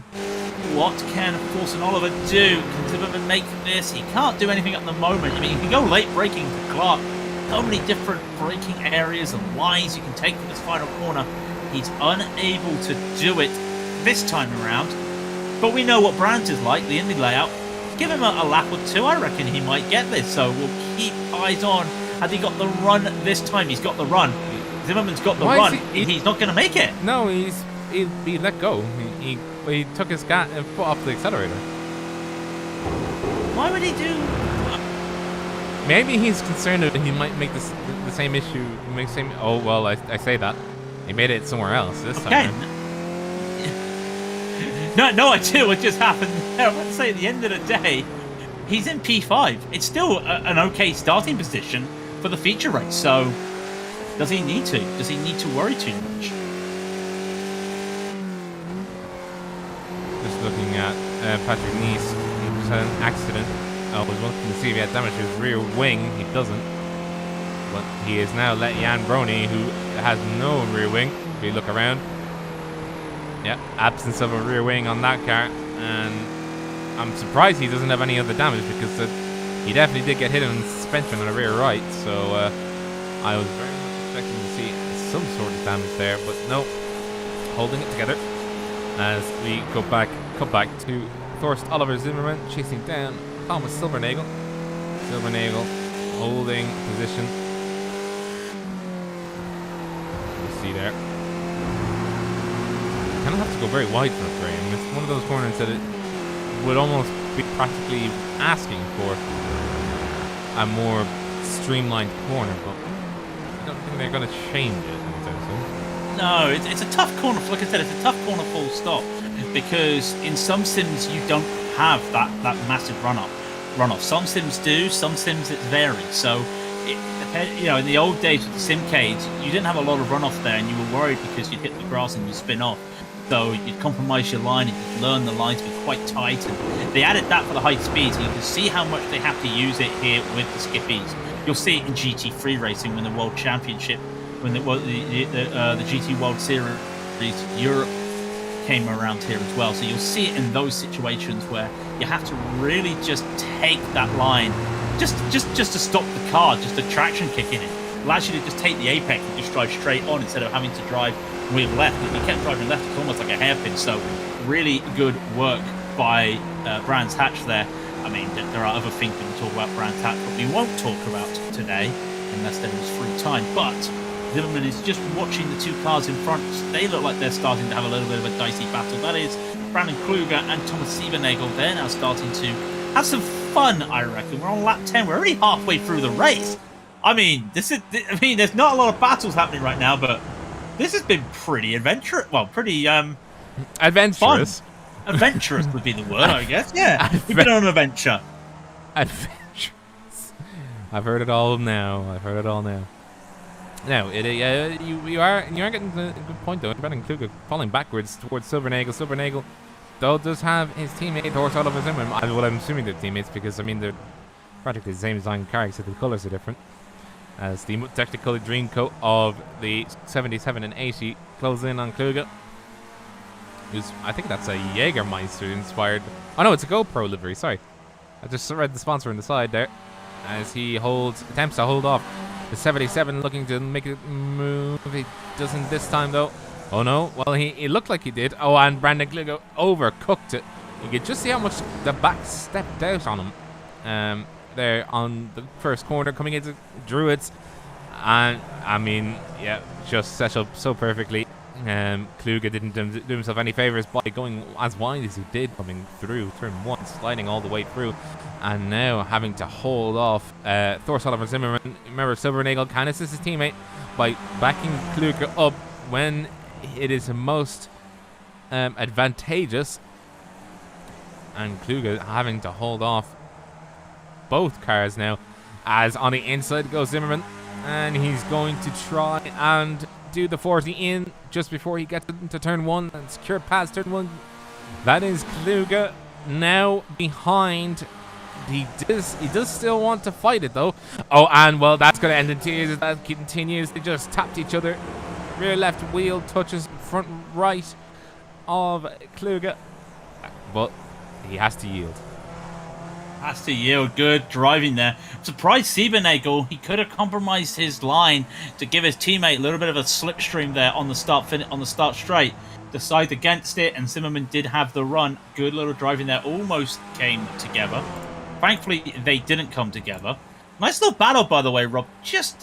What can Force and Oliver do? Can Zimmerman make this? He can't do anything at the moment. I mean, you can go late braking to Clark. So many different braking areas and lines you can take for this final corner. He's unable to do it this time around. But we know what Brandt is like, the Indy layout. Give him a lap or two, I reckon he might get this. So we'll keep eyes on. Has he got the run this time? He's got the run. Zimmerman's got the run. He's not going to make it. No, he let go. He took his foot off the accelerator. Why would he do? Maybe he's concerned that he might make the same issue. Oh well, I say that he made it somewhere else this time. No idea what just happened there. Let's say at the end of the day, he's in P5. It's still an okay starting position for the feature race. So, does he need to? Does he need to worry too much? Just looking at Patrick Nice, he just had an accident. I was looking to see if he had damage to his rear wing. He doesn't. But he has now let Jan Brony, who has no rear wing, if you look around. Yeah, absence of a rear wing on that car, and I'm surprised he doesn't have any other damage because he definitely did get hit on the suspension on the rear right. So I was very much expecting to see some sort of damage there, but no, holding it together as we cut back to Thorst Oliver Zimmerman chasing down Thomas Silbernagel. Silbernagel holding position. You see there. Kind of have to go very wide for a frame. It's one of those corners that it would almost be practically asking for a more streamlined corner, but I don't think they're going to change it anytime soon. No, it's a tough corner. Like I said, it's a tough corner full stop because in some sims you don't have that massive runoff. Some sims do, some sims it varies. So, in the old days with the Simcades, you didn't have a lot of runoff there, and you were worried because you'd hit the grass and you'd spin off. So you'd compromise your line, you'd learn the line to be quite tight. And they added that for the high speeds, and you can see how much they have to use it here with the skippies. You'll see it in GT3 racing when the World Championship, when the GT World Series Europe came around here as well. So you'll see it in those situations where you have to really just take that line, just to stop the car, just a traction kick in it. It allows you to just take the apex and just drive straight on instead of having to drive with left. If you kept driving left, it's almost like a hairpin. So really good work by Brands Hatch there. I mean, there are other things we can talk about Brands Hatch, but we won't talk about today unless there is free time. But Zimmerman is just watching the two cars in front. They look like they're starting to have a little bit of a dicey battle. That is Brandon Kluger and Thomas Siebernagel. They're now starting to have some fun, I reckon. We're on lap 10. We're already halfway through the race. I mean, there's not a lot of battles happening right now, but this has been pretty adventurous. Well, pretty adventurous. Fun. Adventurous would be the word, I guess. Yeah, we've been on an adventure. Adventurous. I've heard it all now. Now, you are getting a good point though. Brandon Kluger falling backwards towards Silbernagel. Silbernagel, though, does have his teammate Horst Oliver Zimmerman. Well, I'm assuming they're teammates because I mean they're practically the same design car, except the colours are different. As the Technicolor Dream Coat of the 77 and 80 close in on Kluger. I think that's a Jägermeister inspired. Oh no, it's a GoPro livery. Sorry, I just read the sponsor on the side there as he attempts to hold off the 77, looking to make it move. He doesn't this time though. Oh no, well he looked like he did. Oh, and Brandon Kliga overcooked it. You could just see how much the back stepped out on him there on the first corner coming into Druids. And I mean, yeah, just set up so perfectly. Kluge didn't do himself any favors by going as wide as he did, coming through turn 1, sliding all the way through, and now having to hold off Thor Oliver Zimmerman. Remember, Silvernagel can assist his teammate by backing Kluge up when it is most advantageous, and Kluge having to hold off both cars now, as on the inside goes Zimmerman, and he's going to try and do the 40 in just before he gets into turn 1 and secure past turn 1. That is Kluge now behind. He does still want to fight it though. Oh, and well, that's going to end in tears as that continues. They just tapped each other. Rear left wheel touches front right of Kluge, but he has to yield. Has to yield. Good driving there. I'm surprised Siebernagel, he could have compromised his line to give his teammate a little bit of a slipstream there on the start straight. Decided against it, and Zimmerman did have the run. Good little driving there. Almost came together. Thankfully, they didn't come together. Nice little battle, by the way, Rob. Just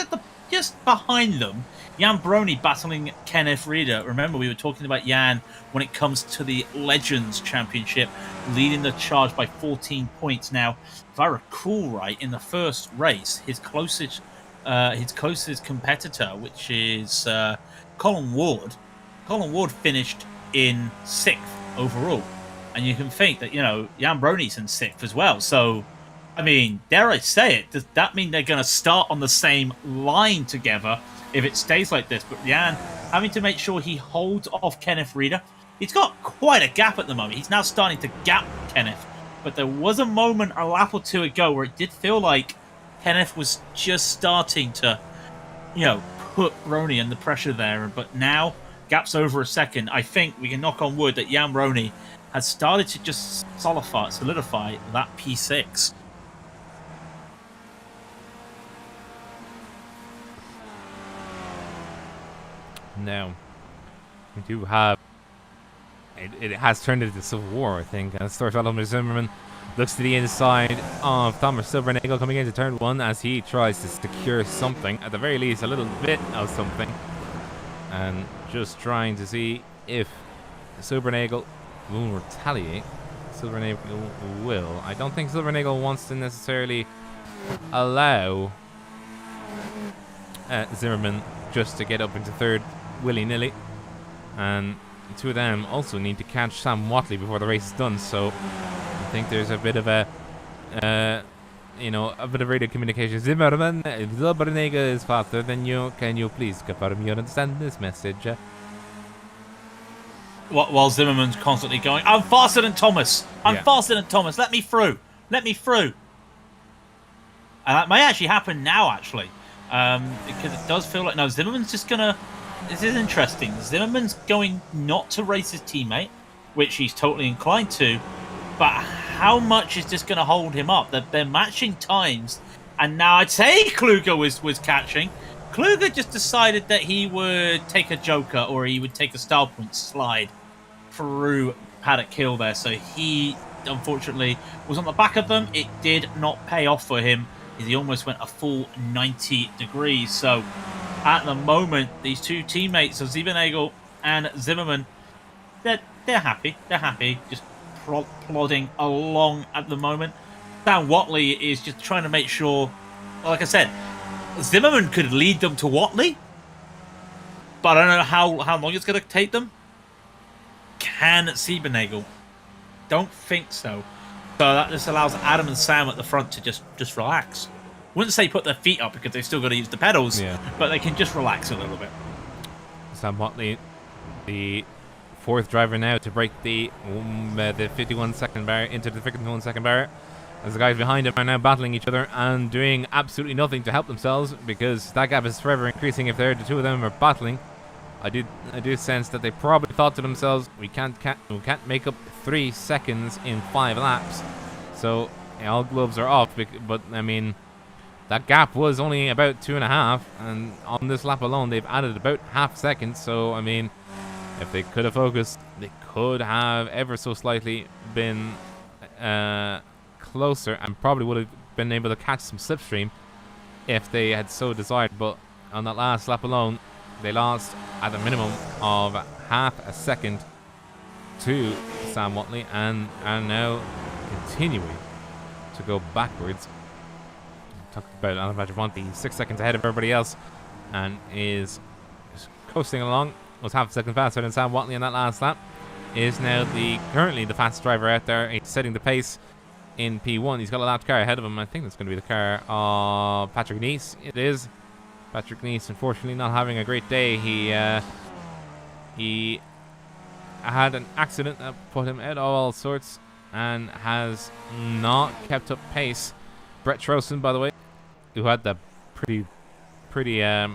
behind them, Jan Brony battling Kenneth Reeder. Remember, we were talking about Jan when it comes to the Legends Championship, leading the charge by 14 points. Now, if I recall right, in the first race, his closest competitor, which is Colin Ward finished in 6th overall. And you can think that, Jan Brony's in 6th as well. So, I mean, dare I say it, does that mean they're going to start on the same line together if it stays like this? But Jan having to make sure he holds off Kenneth Reeder. He's got quite a gap at the moment. He's now starting to gap Kenneth. But there was a moment a lap or two ago where it did feel like Kenneth was just starting to, put Brony under pressure there. But now, gap's over a second. I think we can knock on wood that Jan Brony has started to just solidify that P6. Now, we do have... It has turned into civil war, I think. As Thorfinn Zimmerman looks to the inside of Thomas Silvernagel coming into turn 1 as he tries to secure something. At the very least, a little bit of something. And just trying to see if Silvernagel will retaliate. Silvernagel will. I don't think Silvernagel wants to necessarily allow Zimmerman just to get up into 3rd willy-nilly. And the two of them also need to catch Sam Watley before the race is done, so I think there's a bit of a radio communication. Zimmerman, if Silvernagel is faster than you, can you please confirm you understand this message? While Zimmerman's constantly going, I'm faster than Thomas. Faster than Thomas. Let me through. Let me through. And that may actually happen now, actually. Because it does feel like... No, Zimmerman's just going to... This is interesting. Zimmerman's going not to race his teammate, which he's totally inclined to. But how much is this going to hold him up? They're matching times. And now I'd say Kluge was catching. Kluge just decided that he would take a joker or he would take a style point slide through Paddock Hill there. So he, unfortunately, was on the back of them. It did not pay off for him. He almost went a full 90 degrees. So at the moment, these two teammates of Silvernagel and Zimmerman, they're happy. They're happy, just plodding along at the moment. Sam Watley is just trying to make sure, like I said, Zimmerman could lead them to Watley, but I don't know how long it's going to take them. Can Silvernagel? Don't think so. So that just allows Adam and Sam at the front to just relax. Wouldn't say put their feet up because they've still got to use the pedals, but they can just relax a little bit. Sam Watley, the 4th driver now to break the 51-second barrier into the 51-second barrier. As the guys behind him are now battling each other and doing absolutely nothing to help themselves because that gap is forever increasing if the two of them are battling. I do sense that they probably thought to themselves, we can't make up 3 seconds in 5 laps, so all gloves are off. But I mean, that gap was only about 2.5, and on this lap alone, they've added about half second. So I mean, if they could have focused, they could have ever so slightly been closer, and probably would have been able to catch some slipstream if they had so desired. But on that last lap alone, they lost at a minimum of half a second to Sam Watley, and are now continuing to go backwards. Talked about Alan Patrimonti, 6 seconds ahead of everybody else, and is just coasting along. Was half a second faster than Sam Watley in that last lap. Is now currently the fastest driver out there. He's setting the pace in P1. He's got a lap car ahead of him. I think that's going to be the car of Patrick Nice. It is. Patrick Nice, unfortunately, not having a great day. He had an accident that put him out of all sorts and has not kept up pace. Brett Trosten, by the way, who had that pretty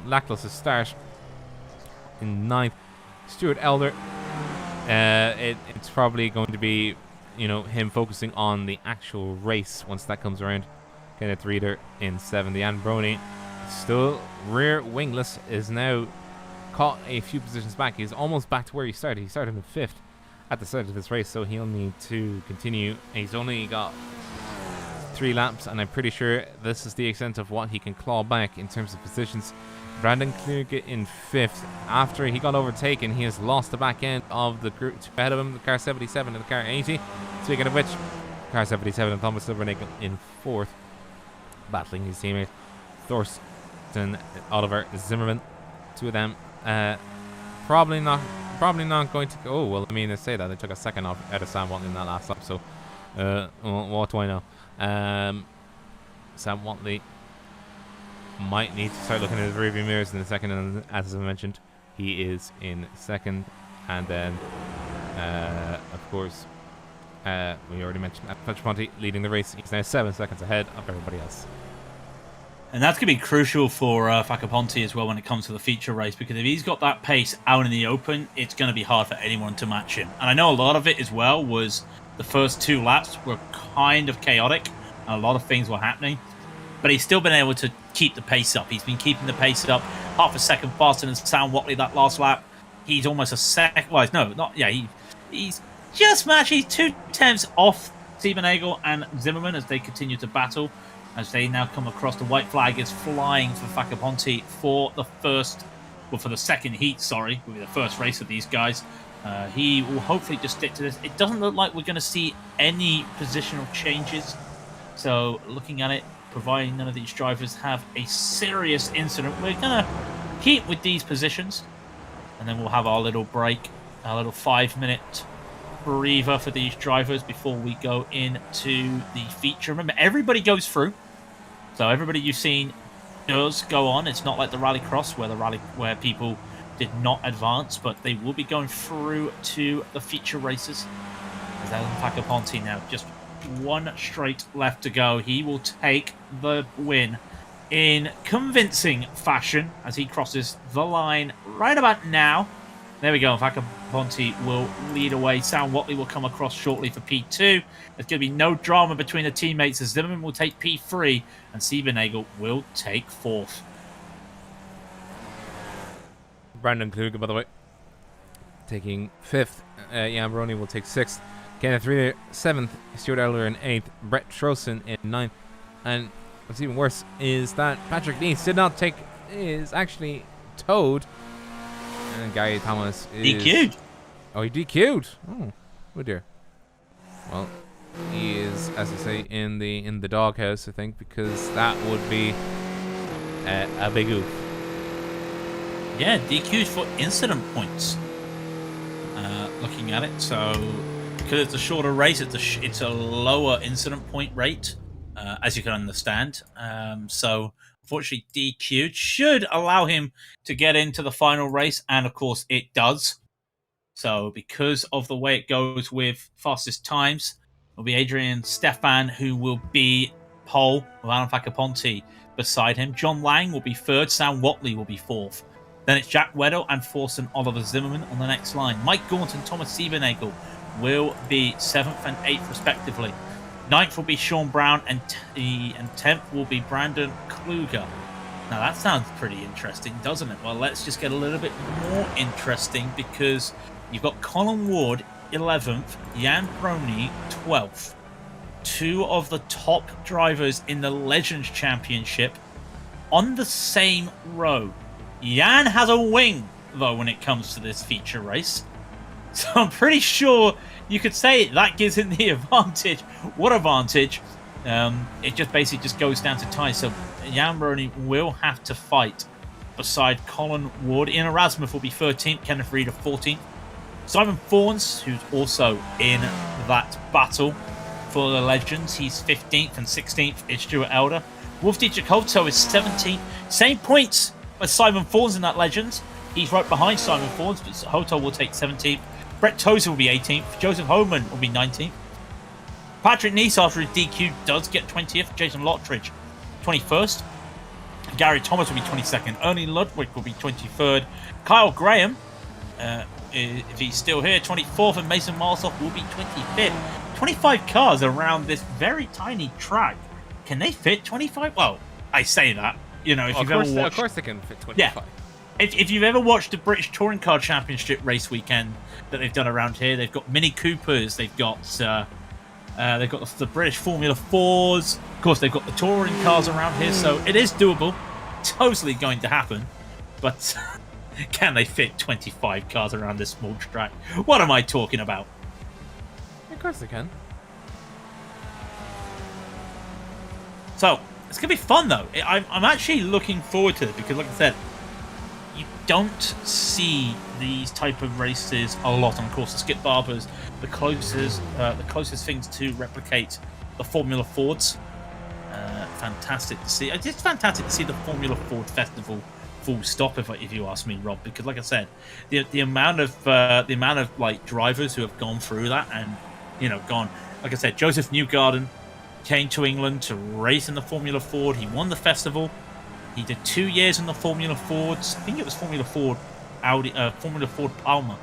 lackluster start in 9th. Stuart Elder, it's probably going to be, him focusing on the actual race once that comes around. Kenneth Reader in 7th. Jan Brony, still rear wingless, is now caught a few positions back. He's almost back to where he started. He started in 5th at the start of this race, so he'll need to continue. He's only got 3 laps, and I'm pretty sure this is the extent of what he can claw back in terms of positions. Brandon Kluge in 5th. After he got overtaken, he has lost the back end of the group ahead of him, the car 77 and the car 80. Speaking of which, car 77 and Thomas Silvernagle in 4th, battling his teammate Thorsten Oliver Zimmerman. 2 of them probably not going to go. Oh, well, I mean, they say that they took a second off out of Sam Watley in that last lap, so what do I know? Sam Watley might need to start looking at his rearview mirrors in a second, and as I mentioned, he is in 2nd. And then of course, we already mentioned Patrimonti leading the race. He's now 7 seconds ahead of everybody else. And that's going to be crucial for Facaponte as well when it comes to the feature race, because if he's got that pace out in the open, it's going to be hard for anyone to match him. And I know a lot of it as well was the first 2 laps were kind of chaotic, and a lot of things were happening, but he's still been able to keep the pace up. He's been keeping the pace up half a second faster than Sam Watley that last lap. He's almost a second. Well, no, not yeah. He's just matched. He's 2/10 off Siebenagel and Zimmerman as they continue to battle. As they now come across, the white flag is flying for Facaponte for the second heat. Sorry, will be the first race of these guys. He will hopefully just stick to this. It doesn't look like we're going to see any positional changes. So looking at it, providing none of these drivers have a serious incident, we're going to keep with these positions. And then we'll have our little break, our little 5-minute breather for these drivers before we go into the feature. Remember, everybody goes through. So everybody you've seen does go on. It's not like the Rallycross where people did not advance, but they will be going through to the feature races. As Alan Facaponte now, just 1 straight left to go. He will take the win in convincing fashion as he crosses the line right about now. There we go. Facaponte will lead away. Sam Watley will come across shortly for P2. There's going to be no drama between the teammates as Zimmerman will take P3 and Siebenagel will take 4th. Brandon Kluge, by the way, taking 5th. Jan Brony will take 6th. Kenneth Reader 7th. Stuart Elder in 8th. Brett Trosten in 9th. And what's even worse is that Patrick Nice is actually towed. And Gary Thomas is DQ'd. Oh, he DQ'd. Oh dear. Well, he is, as I say, in the doghouse, I think, because that would be a big oof. Yeah, DQ'd for incident points. Looking at it, so because it's a shorter race, it's a lower incident point rate, as you can understand. So unfortunately, DQ'd should allow him to get into the final race, and of course it does. So because of the way it goes with fastest times, it'll be Adrian Stefan who will be pole with Alan Facaponte beside him. John Lang will be 3rd. Sam Watley will be 4th. Then it's Jack Weddle and Forsen Oliver Zimmerman on the next line. Mike Gaunt and Thomas Siebernagel will be 7th and 8th respectively. 9th will be Sean Brown, and 10th will be Brandon Kluger. Now that sounds pretty interesting, doesn't it? Well, let's just get a little bit more interesting, because you've got Colin Ward 11th, Jan Brony 12th. 2 of the top drivers in the Legends Championship on the same row. Jan has a wing, though, when it comes to this feature race. So I'm pretty sure you could say that gives him the advantage. What advantage? It just basically just goes down to ties. So Jan Brony will have to fight beside Colin Ward. Ian Erasmus will be 13th, Kenneth Reader 14th. Simon Fawns, who's also in that battle for the Legends, he's 15th, and 16th is Stuart Elder. Wolf Dietrich Holto is 17th. Same points as Simon Fawns in that Legends. He's right behind Simon Fawns, but Holto will take 17th. Brett Tozer will be 18th. Joseph Homan will be 19th. Patrick Neese, after his DQ, does get 20th. Jason Lottridge, 21st. Gary Thomas will be 22nd. Ernie Ludwig will be 23rd. Kyle Graham, if he's still here, 24th. And Mason Marsoff will be 25th. 25 cars around this very tiny track. Can they fit 25? Well, I say that. You know, if you've ever watched... Of course they can fit 25. Yeah. If you've ever watched the British Touring Car Championship race weekend that they've done around here, they've got Mini Coopers, they've got the British Formula 4s, of course they've got the touring cars around here, so it is doable, totally going to happen, but can they fit 25 cars around this small track? What am I talking about? Of course they can. So, it's going to be fun though. I'm actually looking forward to it, because like I said, you don't see these type of races a lot on course. The Skip Barbers, the closest things to replicate the Formula Fords. Fantastic to see. It's fantastic to see the Formula Ford Festival full stop. If you ask me, Rob, because like I said, the amount of like drivers who have gone through that and gone. Like I said, Joseph Newgarden came to England to race in the Formula Ford. He won the festival. He did 2 years in the Formula Fords. I think it was Formula Ford Formula Ford Palmer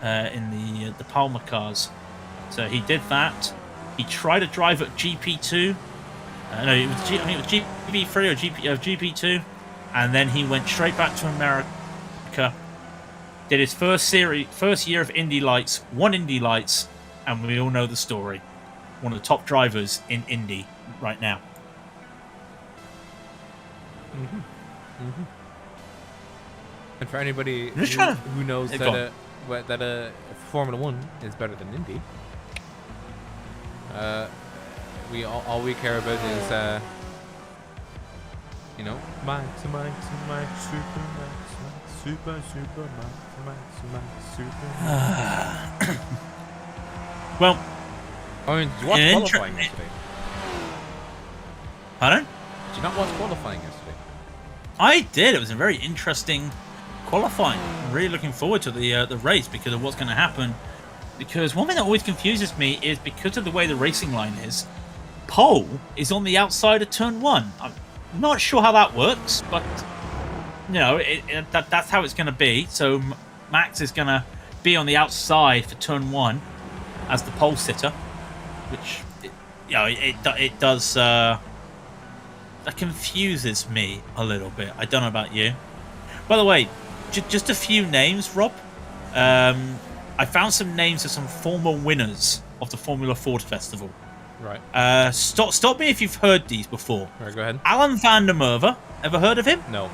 in the Palmer cars. So he did that. He tried to drive at GP2. No, it was GP3 or GP2, and then he went straight back to America. Did his first year of Indy Lights, won Indy Lights, and we all know the story. One of the top drivers in Indy right now. Mm-hmm. Mm-hmm. And for anybody who knows that Formula One is better than Indy, all we care about is Max, super. Well, I mean, did you watch qualifying yesterday? Pardon? Did you not watch qualifying yesterday? I did. It was a very interesting qualifying. I'm really looking forward to the race because of what's going to happen. Because one thing that always confuses me is because of the way the racing line is, pole is on the outside of turn 1. I'm not sure how that works, but that's how it's going to be. So Max is going to be on the outside for turn 1 as the pole sitter, which it does. That confuses me a little bit. I don't know about you. By the way, just a few names, Rob. I found some names of some former winners of the Formula Ford Festival. Right. Stop me if you've heard these before. All right, go ahead. Alan van der Merwe. Ever heard of him? No.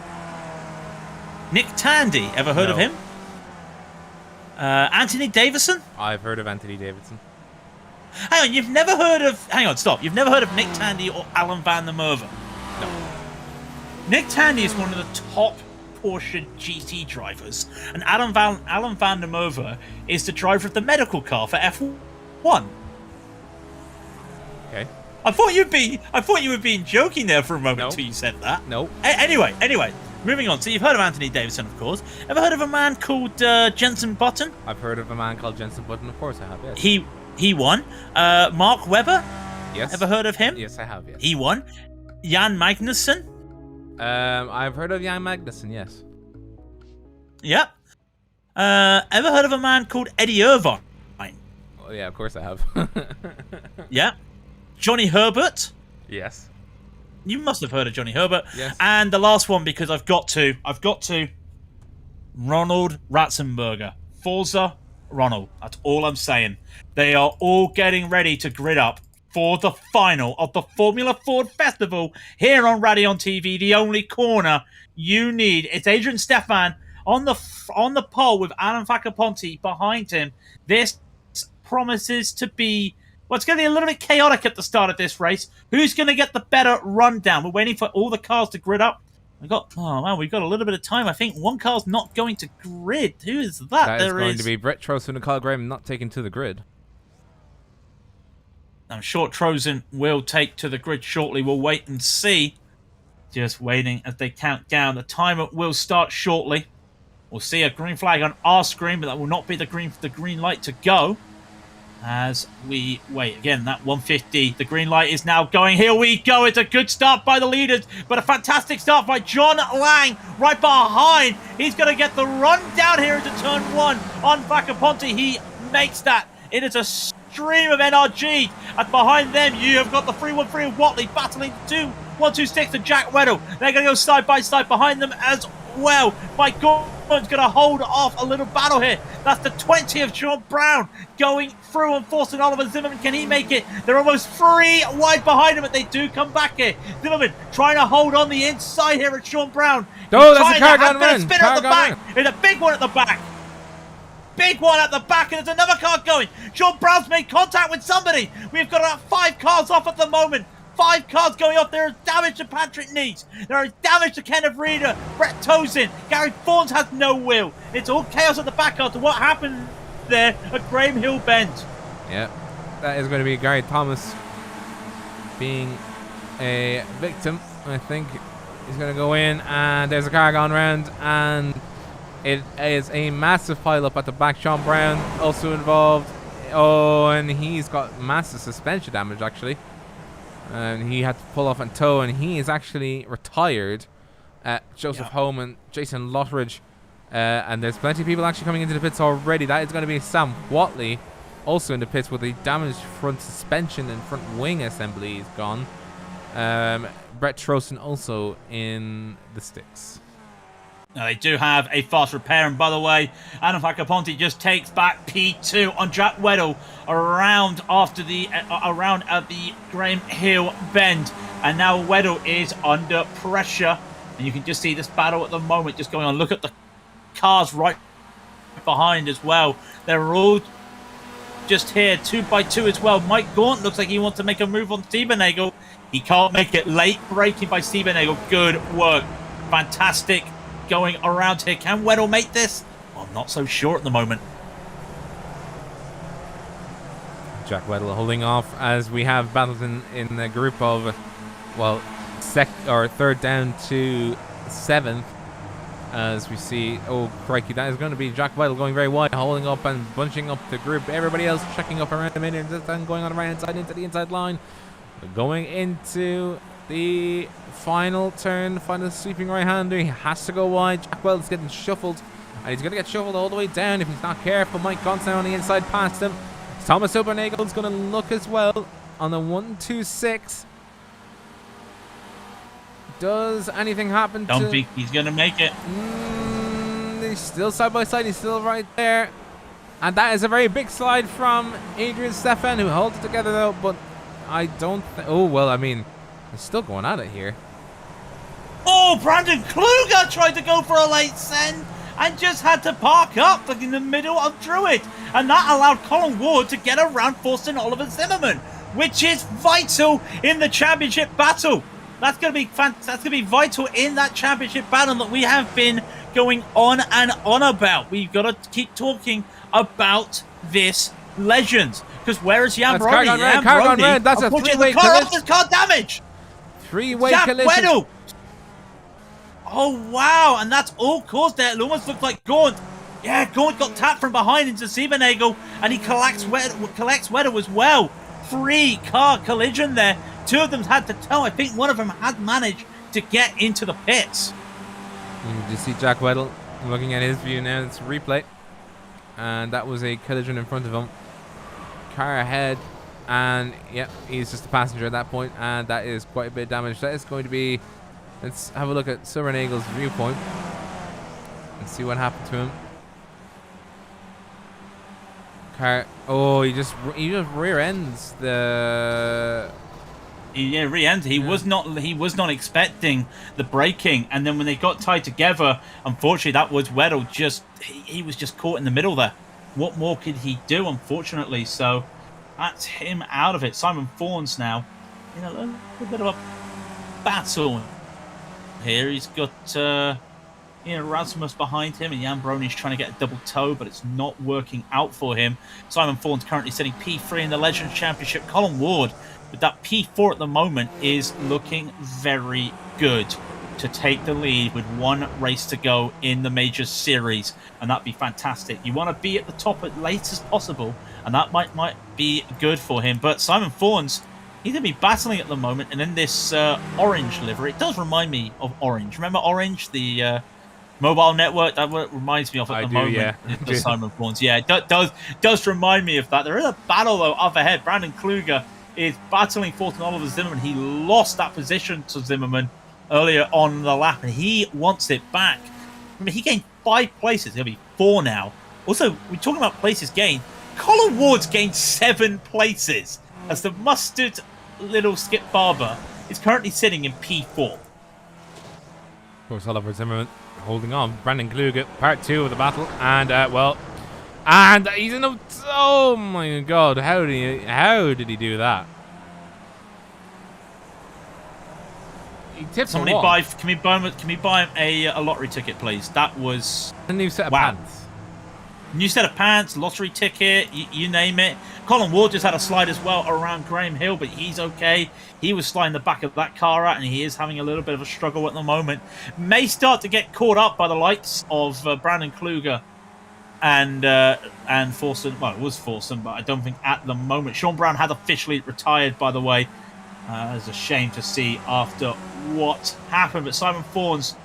Nick Tandy. Ever heard of him? Anthony Davidson. I've heard of Anthony Davidson. Hang on, you've never heard of... Hang on, stop. You've never heard of Nick Tandy or Alan van der Merwe? No. Nick Tandy is one of the top Porsche GT drivers, and Alan van der Merwe is the driver of the medical car for F1. Okay. I thought you were being joking there for a moment until you said that. No. Anyway, moving on. So you've heard of Anthony Davidson, of course. Ever heard of a man called Jenson Button? I've heard of a man called Jenson Button. Of course, I have. Yes. He won. Mark Webber. Yes. Ever heard of him? Yes, I have. Yes. He won. Jan Magnussen. I've heard of Jan Magnussen. Yes. Yep. Ever heard of a man called Eddie Irvine? Oh, yeah, of course I have. Yeah. Johnny Herbert? Yes. You must have heard of Johnny Herbert. Yes. And the last one, because I've got to. Ronald Ratzenberger. Forza Ronald. That's all I'm saying. They are all getting ready to grid up for the final of the Formula Ford Festival here on Raidillon TV. The only corner you need. It's Adrian Stefan on the pole with Alan Facaponte behind him. This promises to be... Well, it's going to be a little bit chaotic at the start of this race. Who's going to get the better rundown? We're waiting for all the cars to grid up. We've got a little bit of time. I think one car's not going to grid. Who is that? That is going to be Brett Trosten and Kyle Graham not taken to the grid. I'm sure Trozen will take to the grid shortly. We'll wait and see. Just waiting as they count down. The timer will start shortly. We'll see a green flag on our screen, but that will not be the green light to go. As we wait, again, that 150, the green light is now going. Here we go. It's a good start by the leaders, but a fantastic start by John Lang right behind. He's going to get the run down here into turn 1 on Facaponte. He makes that. It is a stream of NRG. And behind them, you have got the 313 of Watley battling 126 to Jack Weddle. They're going to go side by side behind them as well. Mike Gordon's going to hold off a little battle here. That's the 20 of Sean Brown going through and forcing Oliver Zimmerman. Can he make it? They're almost 3 wide behind him, but they do come back here. Zimmerman trying to hold on the inside here at Sean Brown. Oh, that's a car gone run. Spinner at the back. There's a big one at the back. Big one at the back, and there's another car going. Sean Brown's made contact with somebody. We've got about 5 cars off at the moment. 5 cars going off. There is damage to Patrick Neese. There is damage to Kenneth Reeder. Brett Tosin. Gary Fawns has no wheel. It's all chaos at the back after what happened there at Graham Hill Bend. Yeah, that is going to be Gary Thomas being a victim. I think he's going to go in, and there's a car gone round, and it is a massive pile up at the back. Sean Brown also involved. Oh, and he's got massive suspension damage actually. And he had to pull off and tow, and he is actually retired. Joseph Holman, Jason Lottridge, and there's plenty of people actually coming into the pits already. That is going to be Sam Watley, also in the pits with a damaged front suspension and front wing assembly is gone. Brett Trosten also in the sticks. Now they do have a fast repair, and by the way, Adam Facaponte just takes back P2 on Jack Weddle around after the around at the Graham Hill Bend, and now Weddle is under pressure, and you can just see this battle at the moment just going on. Look at the cars right behind as well. They're all just here 2 by 2 as well. Mike Gaunt looks like he wants to make a move on Stiebenagel. He can't make it. Late braking by Stiebenagel. Good work. Fantastic going around here. Can Weddle make this? I'm not so sure at the moment. Jack Weddle holding off as we have battles in the group of, well, third down to 7th. As we see, oh crikey, that is going to be Jack Weddle going very wide, holding up and bunching up the group. Everybody else checking up around him, and going on the right hand side into the inside line. Going into the final turn, final sweeping right-hander. He has to go wide. Jack Weddle's getting shuffled, and he's going to get shuffled all the way down if he's not careful. Mike Gaunt's now on the inside past him. Thomas Obernagel's going to look as well on the 1-2-6. Does anything happen? Don't think he's going to make it. He's still side by side. He's still right there. And that is a very big slide from Adrian Stefan, who holds it together though. But I don't... Oh, well, I mean, they're still going at it here. Oh, Brandon Kluger tried to go for a late send and just had to park up in the middle of Druid. And that allowed Colin Ward to get around Forsten Oliver Zimmerman, which is vital in the championship battle. That's going to be vital in that championship battle that we have been going on and on about. We've got to keep talking about this legend. Because where is Jan Brody? Car gone red. That's a three-way collision. There's car damage. Three-way collision. Weddle. Oh, wow. And that's all caused there. It almost looked like Gaunt. Yeah, Gaunt got tapped from behind into Siebernagel, and he collects Weddle as well. 3-car collision there. 2 of them had to tow. I think one of them had managed to get into the pits. You see Jack Weddle Looking at his view now, it's a replay. And that was a collision in front of him. Car ahead. And, yeah, he's just a passenger at that point. And that is quite a bit of damage. That is going to be... Let's have a look at Silver Nagel's viewpoint. And see what happened to him. Car... Oh, he just rear ends the... Yeah, re-entered. He was not expecting the braking, and then when they got tied together, unfortunately, that was Weddle. He was just caught in the middle there. What more could he do? Unfortunately, so that's him out of it. Simon Fawns now in a little bit of a battle here. He's got Rasmus behind him, and Jan Brony's trying to get a double toe, but it's not working out for him. Simon Fawns currently sitting P3 in the Legends Championship. Colin Ward, but that P4 at the moment, is looking very good to take the lead with one race to go in the major series, and that'd be fantastic. You want to be at the top as late as possible, and that might be good for him. But Simon Fawns, he's going to be battling at the moment, and in this orange livery, it does remind me of Orange. Remember Orange, the mobile network? That reminds me of at the moment. Yeah. Simon Fawns. Yeah, it does remind me of that. There is a battle, though, up ahead. Brandon Kluger is battling Thornton Oliver Zimmerman. He lost that position to Zimmerman earlier on the lap, and he wants it back. I mean, he gained 5 places. He'll be 4 now. Also, we're talking about places gained. Colin Ward's gained 7 places, as the mustard little Skip Barber is currently sitting in P4. Of course, Oliver Zimmerman holding on. Brandon Kluge, part 2 of the battle, and and he's in a... Oh my god, how did he do that? He tipped Somebody can we buy him a lottery ticket, please? That was a new set of pants. New set of pants, lottery ticket, you name it. Colin Ward just had a slide as well around Graham Hill, but he's okay. He was sliding the back of that car out, and he is having a little bit of a struggle at the moment. May start to get caught up by the likes of Brandon Kluger and Forson. Well, it was Forson, but I don't think at the moment. Sean Brown had officially retired, by the way. It's a shame to see after what happened, but Simon Fawns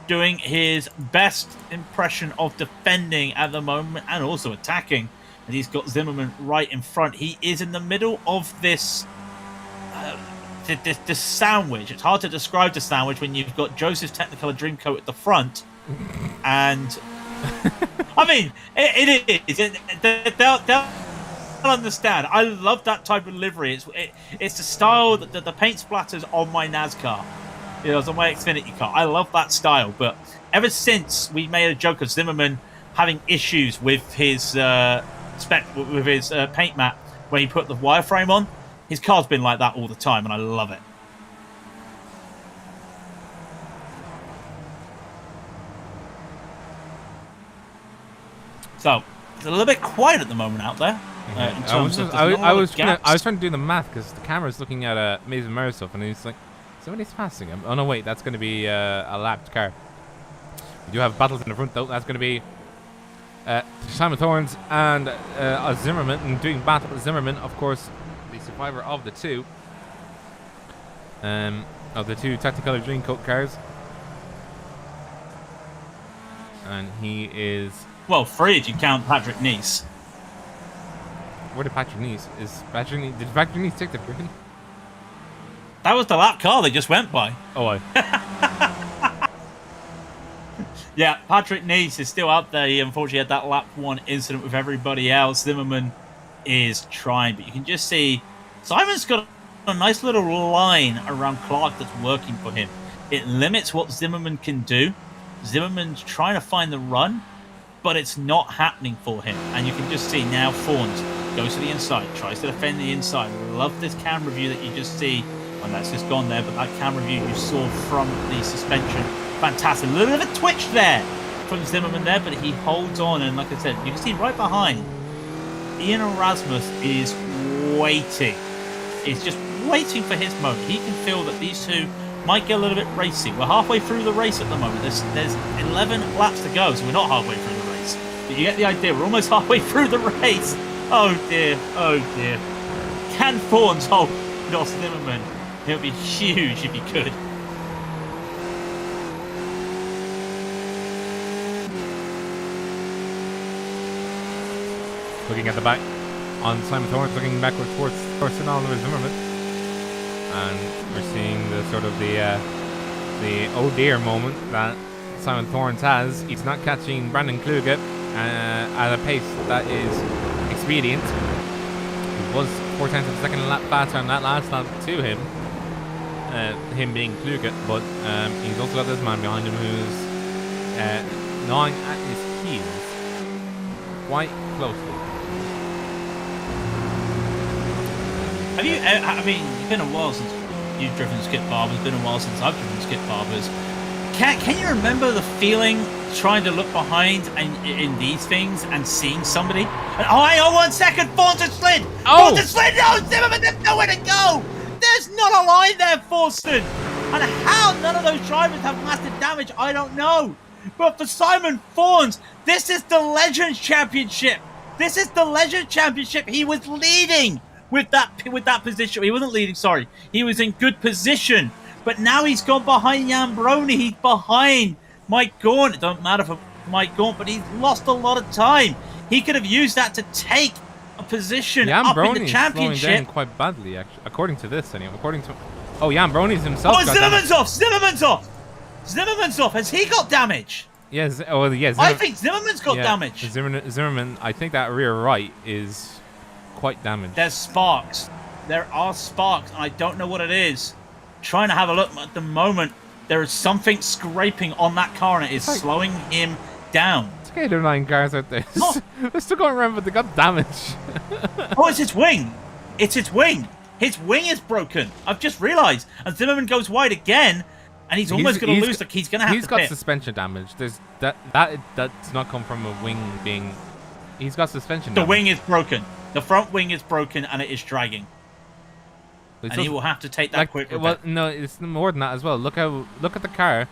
doing his best impression of defending at the moment and also attacking. And he's got Zimmerman right in front. He is in the middle of this this sandwich. It's hard to describe the sandwich when you've got Joseph's Technicolor Dreamcoat at the front, and I mean it is. They'll understand. I love that type of livery. It's the style that the paint splatters on my NASCAR. You know, it's on my Xfinity car. I love that style. But ever since we made a joke of Zimmerman having issues with his paint mat when he put the wireframe on, his car's been like that all the time, and I love it. So it's a little bit quiet at the moment out there. I was trying to do the math because the camera's looking at Mason Murray stuff, and he's like, somebody's passing him. Oh no, wait, that's going to be a lapped car. We do have battles in the front though. That's going to be Simon Thorns and Zimmerman, and doing battle with Zimmerman, of course, the survivor of the two Technicolor Dreamcoat cars, and he is 3 if you count Patrick Neese. Where did Patrick Neese? Did Patrick Neese take the green? That was the lap car they just went by. Oh, yeah, Patrick Neese is still out there. He unfortunately had that lap 1 incident with everybody else. Zimmerman is trying, but you can just see Simon's got a nice little line around Clark that's working for him. It limits what Zimmerman can do. Zimmerman's trying to find the run, but it's not happening for him. And you can just see now Fawns goes to the inside, tries to defend the inside. Love this camera view that you just see. And that's just gone there, but that camera view you saw from the suspension, fantastic. A little bit of a twitch there from Zimmerman there, but he holds on, and like I said, you can see right behind, Ian Erasmus is waiting. He's just waiting for his moment. He can feel that these two might get a little bit racy. We're halfway through the race at the moment. There's 11 laps to go, so we're not halfway through the race. But you get the idea. We're almost halfway through the race. Oh dear, oh dear. Can Fawns hold off Zimmerman? It would be huge if he could. Looking at the back on Simon Thorne, looking backwards towards Oliver Zimmerman. And we're seeing the sort of the oh dear moment that Simon Thorne has. He's not catching Brandon Kluge at a pace that is expedient. He was 4/10 of a second lap faster on that last lap to him. Him being Kluge, but he's also got this man behind him who's gnawing at his heels quite closely. Have you? I mean, it's been a while since you've driven Skip Barber's. It's been a while since I've driven Skip Barber's. Can you remember the feeling trying to look behind and in these things and seeing somebody? And, oh, hang on 1 second. Thornton slid. Oh! Thornton slid. No, Zimmerman, there's nowhere to go. There's not a line there, Forston. And how none of those drivers have massive damage, I don't know. But for Simon Thorns, this is the Legends Championship. This is the Legends Championship. He was leading with that position. He wasn't leading, sorry. He was in good position. But now he's gone behind Jan Brony. He's behind Mike Gaunt. It don't matter for Mike Gaunt, but he's lost a lot of time. He could have used that to take a position Jan up Brony's in the championship. slowing down quite badly, actually, according to this. Anyway, according to Jan Brony's himself. Oh, Zimmerman's off. Zimmerman's off. Zimmerman's off. Has he got damage? Yes. Oh, yes. I think Zimmerman's got damage. Zimmerman. I think that rear right is quite damaged. There's sparks. There are sparks, and I don't know what it is. Trying to have a look at the moment. There is something scraping on that car, and it is slowing him down. It's okay, there are 9 cars out there. They're still going around, but they got damage. Oh, it's its wing. It's its wing. His wing is broken. I've just realised. And Zimmerman goes wide again, and he's almost going to lose. He's going to have to He's got pit. suspension damage. There's that does not come from a wing being. He's got suspension The damage. wing is broken. The front wing is broken, and it is dragging. It's And he will have to take that quick repair. Well, no, it's more than that as well. Look at the car.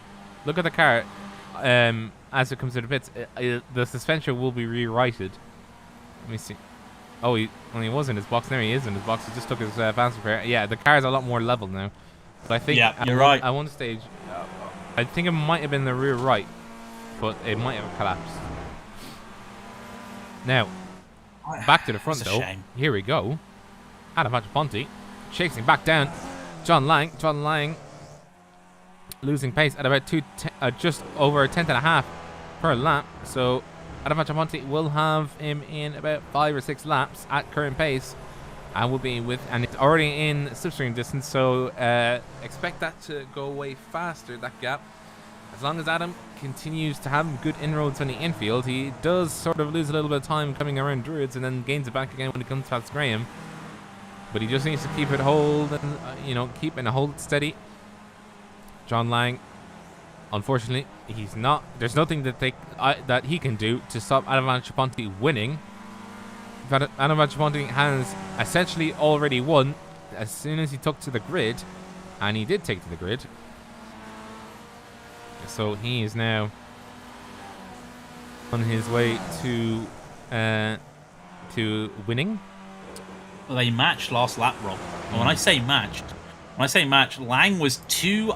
Look at the car. As it comes to the pits, the suspension will be rewrited. Let me see. Oh, he was in his box. There he is in his box. He just took his fast repair. Yeah, the car's a lot more level now. So I think. Yeah, you're right. At one stage, I think it might have been the rear right, but it might have collapsed. Now, back to the front though. Shame. Here we go. Adam Ponte chasing back down. John Lang losing pace at about just over 10.5 per lap. So Adam Ponte will have him in about 5 or 6 laps at current pace, and will be and it's already in slipstream distance. So expect that to go away faster, that gap. As long as Adam continues to have good inroads on the infield, he does sort of lose a little bit of time coming around Druids, and then gains it back again when he comes past Graham. But he just needs to keep it keeping a hold steady. John Lang, unfortunately, he's not. There's nothing that he can do to stop Adam Ponte winning. Adam Ponte has essentially already won as soon as he took to the grid, and he did take to the grid. So he is now on his way to winning. Well, they matched last lap, Rob. And when I say matched, Lang was 2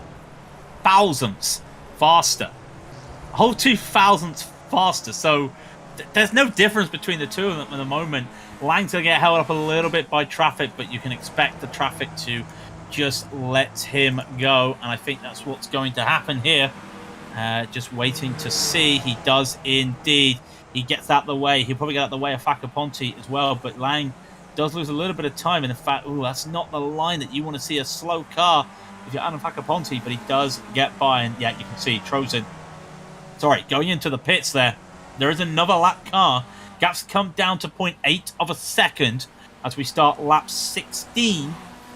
thousandths faster. A whole 2 thousandths faster. So there's no difference between the two of them at the moment. Lang's going to get held up a little bit by traffic, but you can expect the traffic to just let him go. And I think that's what's going to happen here. Just waiting to see. He does indeed. He gets out of the way. He'll probably get out of the way of Ponte as well, but Lang does lose a little bit of time in the fact, that's not the line that you want to see a slow car if you're Adam Ponte, but he does get by, and yeah, you can see Trozen. Sorry, going into the pits there. There is another lap car. Gaps come down to 0.8 of a second as we start lap 16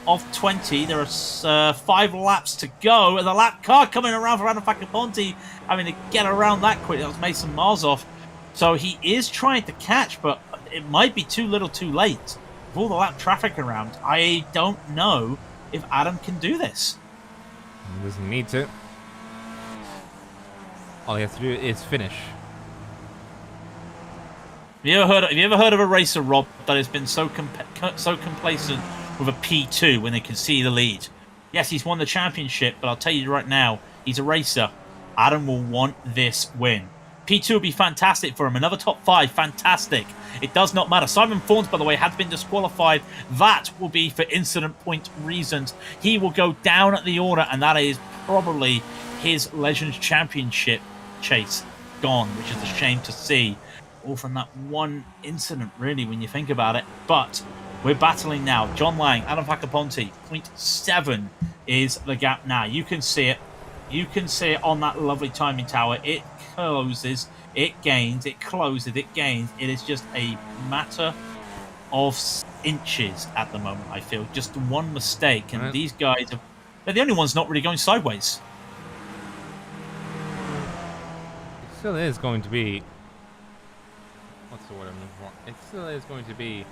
of 20. There are 5 laps to go, and the lap car coming around for Adam Ponte, having to get around that quick. That was Mason Marzoff. So he is trying to catch, but it might be too little too late. With all the lap traffic around, I don't know if Adam can do this. He doesn't need to. All he has to do is finish. Have you ever heard of a racer, Rob, that has been so complacent with a P2 when they can see the lead? Yes, he's won the championship, but I'll tell you right now, he's a racer. Adam will want this win. P2 would be fantastic for him. Another top 5, fantastic. It does not matter. Simon Thorns, by the way, has been disqualified. That will be for incident point reasons. He will go down at the order, and that is probably his Legends Championship chase gone, which is a shame to see. All from that one incident, really, when you think about it. But we're battling now. John Lang, Adam Facaponte, 0.7 is the gap now. You can see it. You can see it on that lovely timing tower. It closes, it gains, it closes, it gains. It is just a matter of inches at the moment, I feel. Just one mistake, and these guys, they're the only ones not really going sideways. It still is going to be... What's the word I'm looking for? It still is going to be...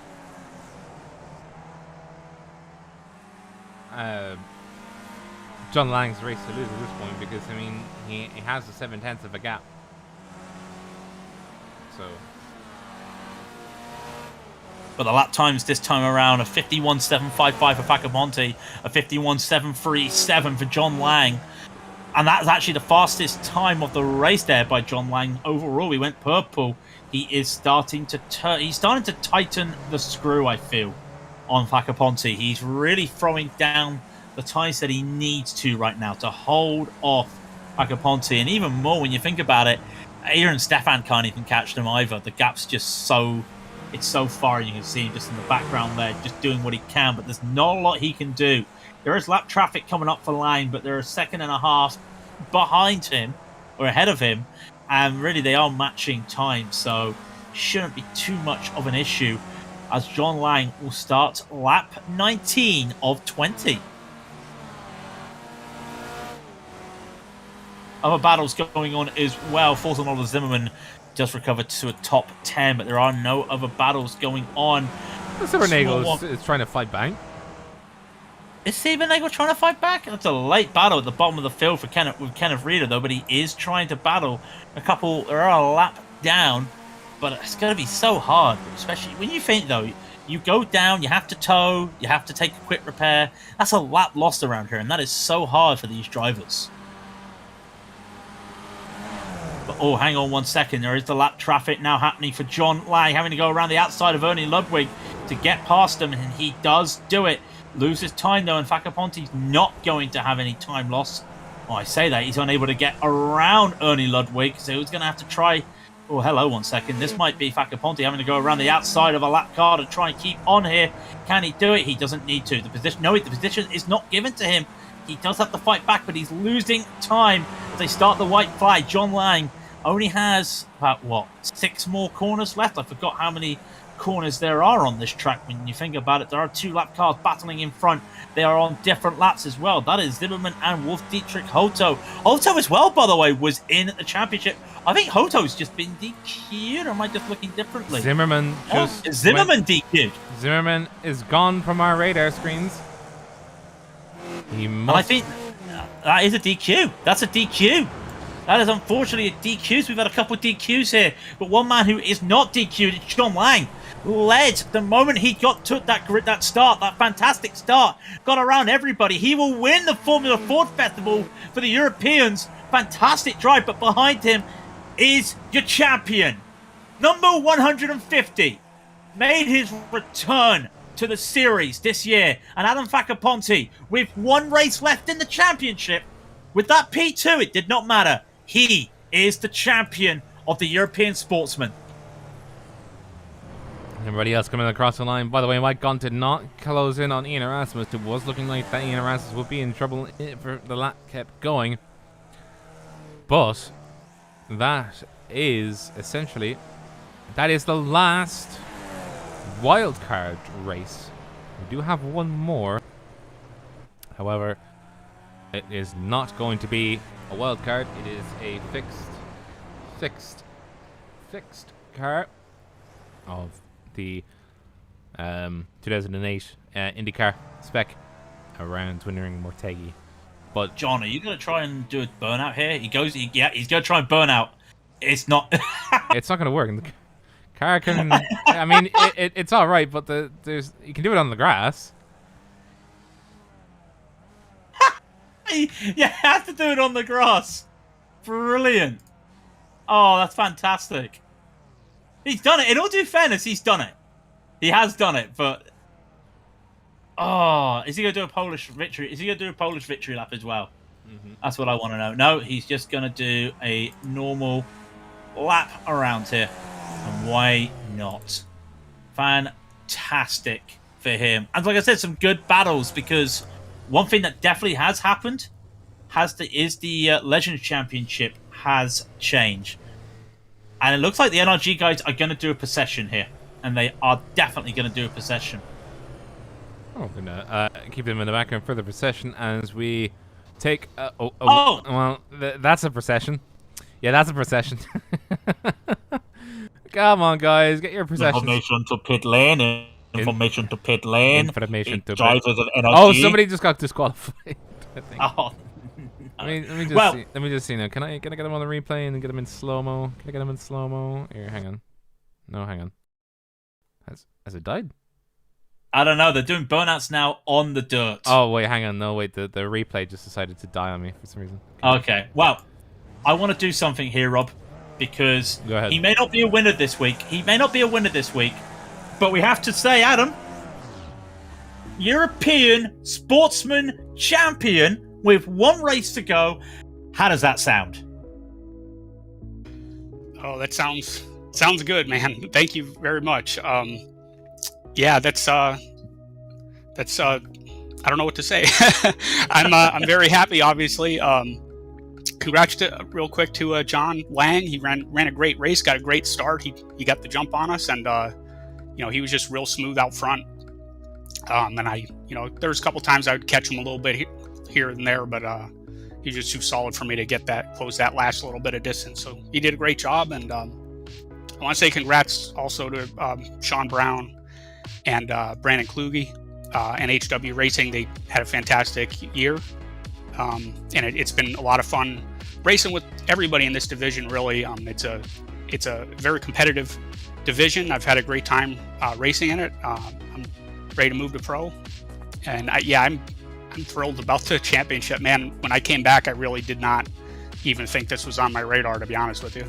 John Lang's race to lose at this point, because I mean he has a 7/10 of a gap. So, but the lap times this time around: a 51.755 for Facaponte, a 51.737 for John Lang, and that's actually the fastest time of the race there by John Lang overall. He went purple. He is starting to He's starting to tighten the screw, I feel, on Facaponte. He's really throwing down the ties that he needs to right now to hold off Facaponte, and even more when you think about it, Aaron Stefan can't even catch them either. The gap's just so far, and you can see him just in the background there, just doing what he can, but there's not a lot he can do. There is lap traffic coming up for Lang, but they're a second and a half behind him, or ahead of him, and really they are matching time, so shouldn't be too much of an issue, as John Lang will start lap 19 of 20. Other battles going on as well. Fulton Oliver Zimmerman just recovered to a top 10, but there are no other battles going on. Silvernagle is trying to fight back. Is Silvernagle trying to fight back? That's a late battle at the bottom of the field for Kenneth Reader, though, but he is trying to battle a couple. There are a lap down, but it's going to be so hard, especially when you think, though, you go down, you have to tow, you have to take a quick repair. That's a lap lost around here, and that is so hard for these drivers. But, oh, hang on 1 second. There is the lap traffic now happening for John Lang, having to go around the outside of Ernie Ludwig to get past him, and he does do it. Loses time, though, and Facaponte's not going to have any time loss. Oh, I say that. He's unable to get around Ernie Ludwig, so he's going to have to try... Oh, hello, 1 second. This might be Facaponte having to go around the outside of a lap car to try and keep on here. Can he do it? He doesn't need to. The position is not given to him. He does have to fight back, but he's losing time as they start the white flag. John Lang only has about, 6 more corners left? I forgot how many corners there are on this track. When you think about it, there are 2 lap cars battling in front. They are on different laps as well. That is Zimmerman and Wolf Dietrich Hoto. Hoto as well, by the way, was in the championship. I think Hoto's just been DQ'd, or am I just looking differently? Zimmerman just... Is Zimmerman DQ'd? Zimmerman is gone from our radar screens. And I think that is a DQ. That's a DQ. That is unfortunately a DQ. So we've had a couple of DQs here. But one man who is not DQ'd is John Lang. Led the moment he took that fantastic start, got around everybody. He will win the Formula Ford Festival for the Europeans. Fantastic drive, but behind him is your champion. Number 150 made his return to the series this year, and Adam Facaponte, with 1 race left in the championship, with that P2, it did not matter. He is the champion of the European Sportsman. Everybody else coming across the line. By the way, Mike Gunn did not close in on Ian Erasmus. It was looking like that Ian Erasmus would be in trouble if the lap kept going. But that is essentially, that is the last wildcard race. We do have one more. However, it is not going to be a wildcard. It is a fixed car of the 2008 IndyCar spec around Twinnering Mortegi. But John, are you going to try and do a burnout here? He's going to try and burn out. It's not. It's not going to work. The car can. I mean, it's all right, but there's you can do it on the grass. You have to do it on the grass. Brilliant. Oh, that's fantastic. He's done it. In all due fairness, he's done it. He has done it, but... Oh, is he going to do a Polish victory? Is he going to do a Polish victory lap as well? Mm-hmm. That's what I want to know. No, he's just going to do a normal lap around here. And why not? Fantastic for him. And like I said, some good battles, because one thing that definitely has happened is the Legends Championship has changed. And it looks like the NRG guys are going to do a procession here. And they are definitely going to do a procession. Oh, we're gonna keep them in the background for the procession as we take. Well, that's a procession. Yeah, that's a procession. Come on, guys, get your procession. Information to pit lane. Information to pit lane. Information to drivers of NRG. Oh, somebody just got disqualified. I think. Oh. Let me just see now. Can I get them on the replay and get them in slow mo? Can I get them in slow mo? Here, hang on. No, hang on. Has it died? I don't know. They're doing burnouts now on the dirt. Oh, wait, hang on. No, wait. The replay just decided to die on me for some reason. Okay. Well, I want to do something here, Rob, because he may not be a winner this week. But we have to say, Adam, European Sportsman Champion with one race to go. How does that sound? Oh, that sounds good, man. Thank you very much. Yeah, that's I don't know what to say. I'm very happy, obviously. Congrats real quick to John Lang. He ran a great race, got a great start. He got the jump on us, and he was just real smooth out front. And there was a couple times I would catch him a little bit here and there, but he was just too solid for me to close that last little bit of distance. So he did a great job, and I want to say congrats also to Sean Brown and Brandon Kluge and HW Racing. They had a fantastic year, and it's been a lot of fun racing with everybody in this division. Really, it's a very competitive division. I've had a great time racing in it. I'm ready to move to pro, and I'm thrilled about the championship, man. When I came back, I really did not even think this was on my radar, to be honest with you.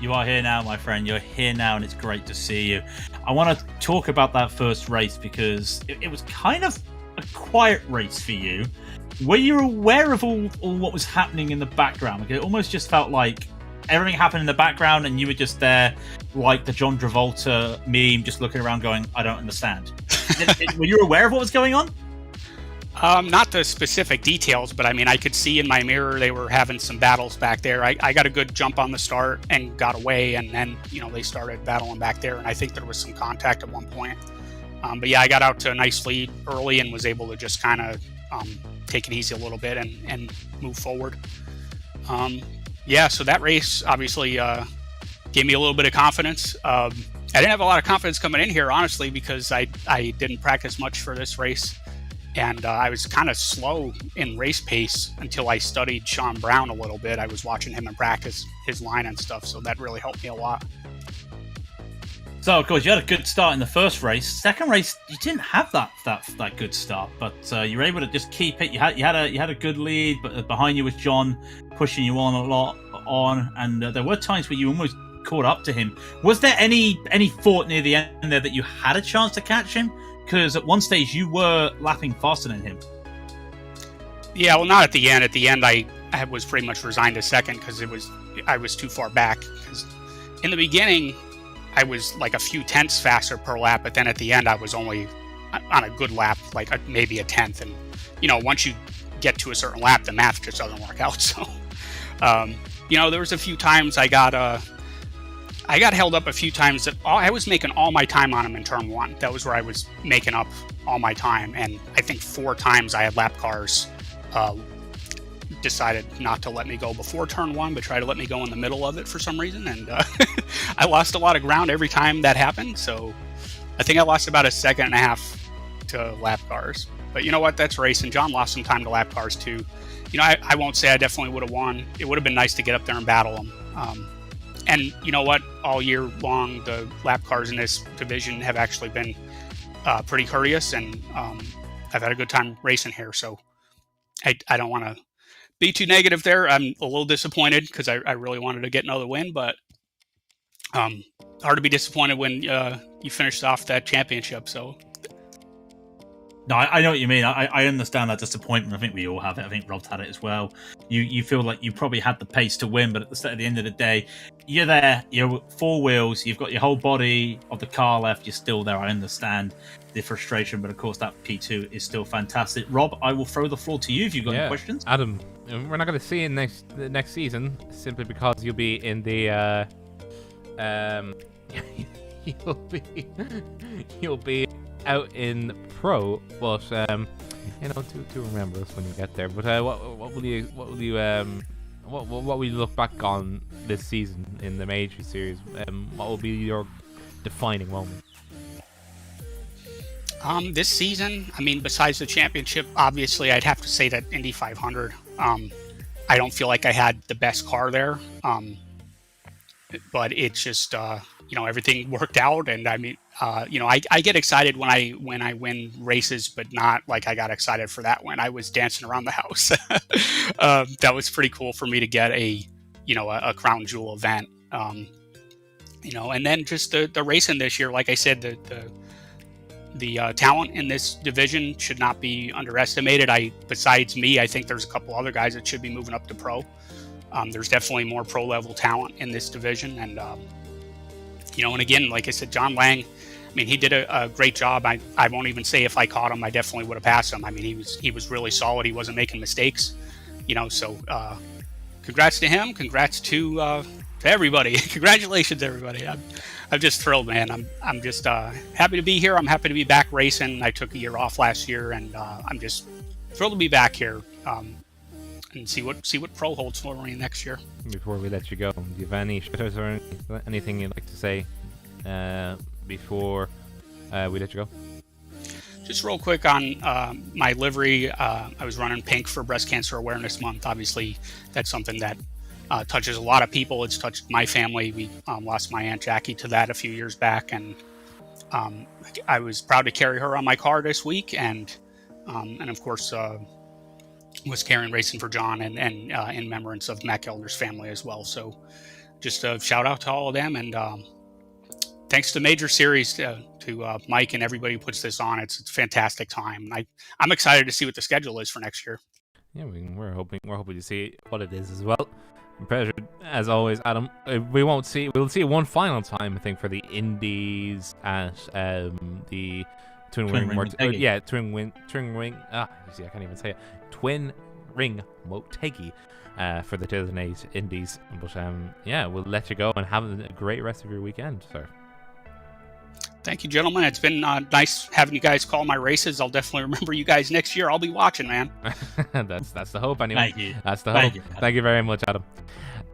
You are here now, my friend. You're here now, and it's great to see you. I want to talk about that first race because it was kind of a quiet race for you. Were you aware of all what was happening in the background? Like, it almost just felt like everything happened in the background, and you were just there like the John Travolta meme, just looking around going, I don't understand. Were you aware of what was going on? Not the specific details, but I mean, I could see in my mirror they were having some battles back there. I got a good jump on the start and got away, and then they started battling back there, and I think there was some contact at one point. But yeah, I got out to a nice lead early and was able to just kind of take it easy a little bit and move forward. So that race obviously gave me a little bit of confidence. I didn't have a lot of confidence coming in here, honestly, because I didn't practice much for this race. And I was kind of slow in race pace until I studied Sean Brown a little bit. I was watching him in practice, his line and stuff, so that really helped me a lot. So, of course, you had a good start in the first race. Second race, you didn't have that good start, but you were able to just keep it. You had a good lead, but behind you was John pushing you on a lot, and there were times where you almost caught up to him. Was there any thought near the end there that you had a chance to catch him? Because at one stage you were lapping faster than him. Yeah, well, not at the end. At the end, I was pretty much resigned to second because I was too far back. Because in the beginning, I was like a few tenths faster per lap, but then at the end, I was only on a good lap, like maybe a tenth. And once you get to a certain lap, the math just doesn't work out. So, there was a few times I got held up a few times that I was making all my time on him in turn one. That was where I was making up all my time. And I think 4 times I had lap cars decided not to let me go before turn one, but try to let me go in the middle of it for some reason. And I lost a lot of ground every time that happened. So I think I lost about a second and a half to lap cars. But you know what? That's racing. John lost some time to lap cars too. I won't say I definitely would have won. It would have been nice to get up there and battle him. And you know what? All year long, the lap cars in this division have actually been pretty courteous, and I've had a good time racing here. So I don't want to be too negative there. I'm a little disappointed because I really wanted to get another win, but hard to be disappointed when you finished off that championship. So. No, I know what you mean. I understand that disappointment. I think we all have it. I think Rob's had it as well. You feel like you probably had the pace to win, but at the end of the day, you're there. You're four wheels. You've got your whole body of the car left. You're still there. I understand the frustration, but of course that P2 is still fantastic. Rob, I will throw the floor to you if you've got any questions. Adam, we're not going to see you next season simply because you'll be in the you'll be out in pro, but to remember us when you get there. But what will you look back on this season in the major series? What will be your defining moment? This season, I mean, besides the championship, obviously I'd have to say that Indy 500. I don't feel like I had the best car there, but it's just everything worked out, and I mean, I get excited when I win races, but not like I got excited for that win. I was dancing around the house. That was pretty cool for me to get a crown jewel event. And then just the racing this year, like I said, the talent in this division should not be underestimated. Besides me, I think there's a couple other guys that should be moving up to pro. There's definitely more pro level talent in this division, and and again, like I said, John Lang, I mean, he did a great job. I won't even say if I caught him, I definitely would have passed him. I mean, he was really solid. He wasn't making mistakes, so congrats to him. Congrats to everybody. Congratulations, everybody. I'm just thrilled, man. I'm just happy to be here. I'm happy to be back racing. I took a year off last year, and I'm just thrilled to be back here and see what pro holds for me next year. Before we let you go, do you have any shoutouts or anything you'd like to say before we let you go? Just real quick on my livery. I was running pink for Breast Cancer Awareness Month. Obviously, that's something that touches a lot of people. It's touched my family. We lost my Aunt Jackie to that a few years back, and I was proud to carry her on my car this week, and of course was carrying racing for John and in remembrance of Matt Gelder's family as well. So just a shout out to all of them, and thanks to Major Series to Mike and everybody who puts this on. It's a fantastic time. I'm excited to see what the schedule is for next year. Yeah, we're hoping to see what it is as well. Pleasure as always, Adam. We'll see one final time, I think, for the Indies at the Twin Ring Motegi. I can't even say it. Twin Ring Motegi for the 2008 Indies. But we'll let you go and have a great rest of your weekend, sir. Thank you, gentlemen. It's been nice having you guys call my races. I'll definitely remember you guys next year. I'll be watching, man. That's the hope, anyway. Thank you. That's the hope. Thank you very much, Adam.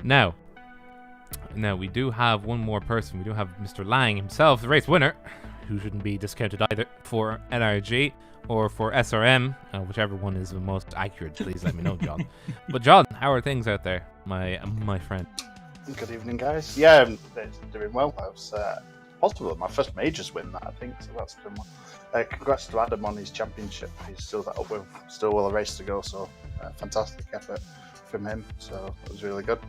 Now, we do have one more person. We do have Mr. Lang himself, the race winner, who shouldn't be discounted either for NRG or for SRM, whichever one is the most accurate. Please let me know, John. But John, how are things out there, my friend? Good evening, guys. Yeah, it's doing well. I was possibly my first majors win that, I think, so that's good one. Congrats to Adam on his championship. He's still that up with still well a race to go, so fantastic effort from him. So it was really good.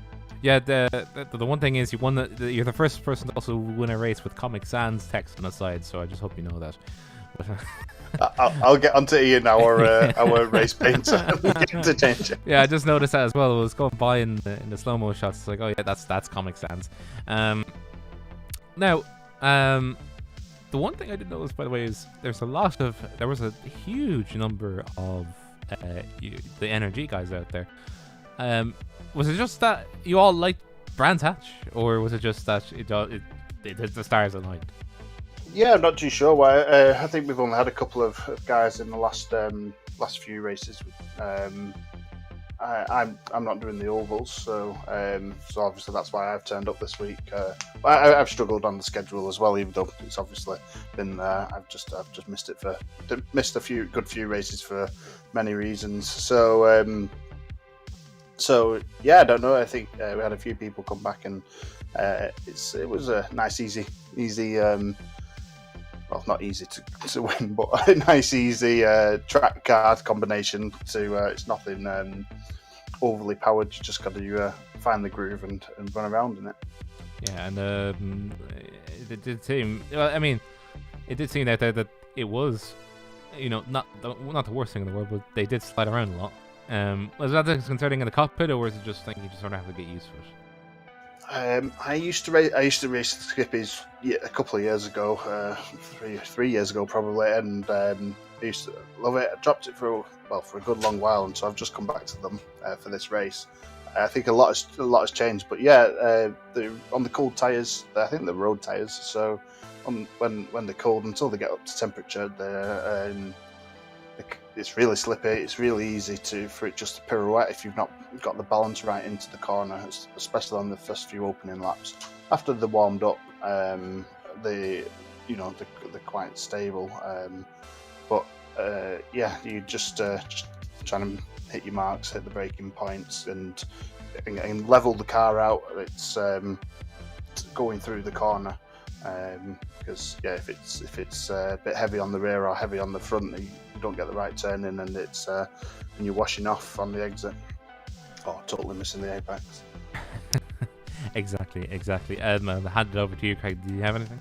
Yeah, the one thing is you're the first person to also win a race with Comic Sans text on the side, so I just hope you know that. I'll get onto Ian, our race painter, to change it. Yeah, I just noticed that as well. I was going by in the slow-mo shots. It's like, oh yeah, that's Comic Sans. Now, the one thing I did notice, by the way, is there was a huge number of the NRG guys out there. Was it just that you all liked Brands Hatch, or was it just that the stars aligned? Yeah, I'm not too sure why. I think we've only had a couple of guys in the last few races. I'm not doing the ovals, so obviously that's why I've turned up this week. I've struggled on the schedule as well, even though it's obviously been I've just missed a few races for many reasons. So yeah, I don't know. I think we had a few people come back, and it was a nice, easy. Well, not easy to win, but a nice, easy track card combination. It's nothing overly powered. You just got to find the groove and run around in it. Yeah, and it did seem. Well, I mean, it did seem that it was, not the worst thing in the world, but they did slide around a lot. Was that disconcerting in the cockpit, or was it just like you just sort of have to get used to it? I used to race the Skippies a couple of years ago, 3 years ago probably, and I used to love it. I dropped it for a good long while, and so I've just come back to them for this race. I think a lot has changed, but yeah, on the cold tyres, I think they're road tyres. So when they're cold, until they get up to temperature, it's really slippy. It's really easy for it just to pirouette if you've not got the balance right into the corner, especially on the first few opening laps. After they're warmed up, they're quite stable. But you just trying to hit your marks, hit the braking points, and level the car out. It's going through the corner, because if it's a bit heavy on the rear or heavy on the front, you don't get the right turn in, and it's and you're washing off on the exit, or totally missing the apex. Exactly. I'll hand it over to you, Craig. Do you have anything?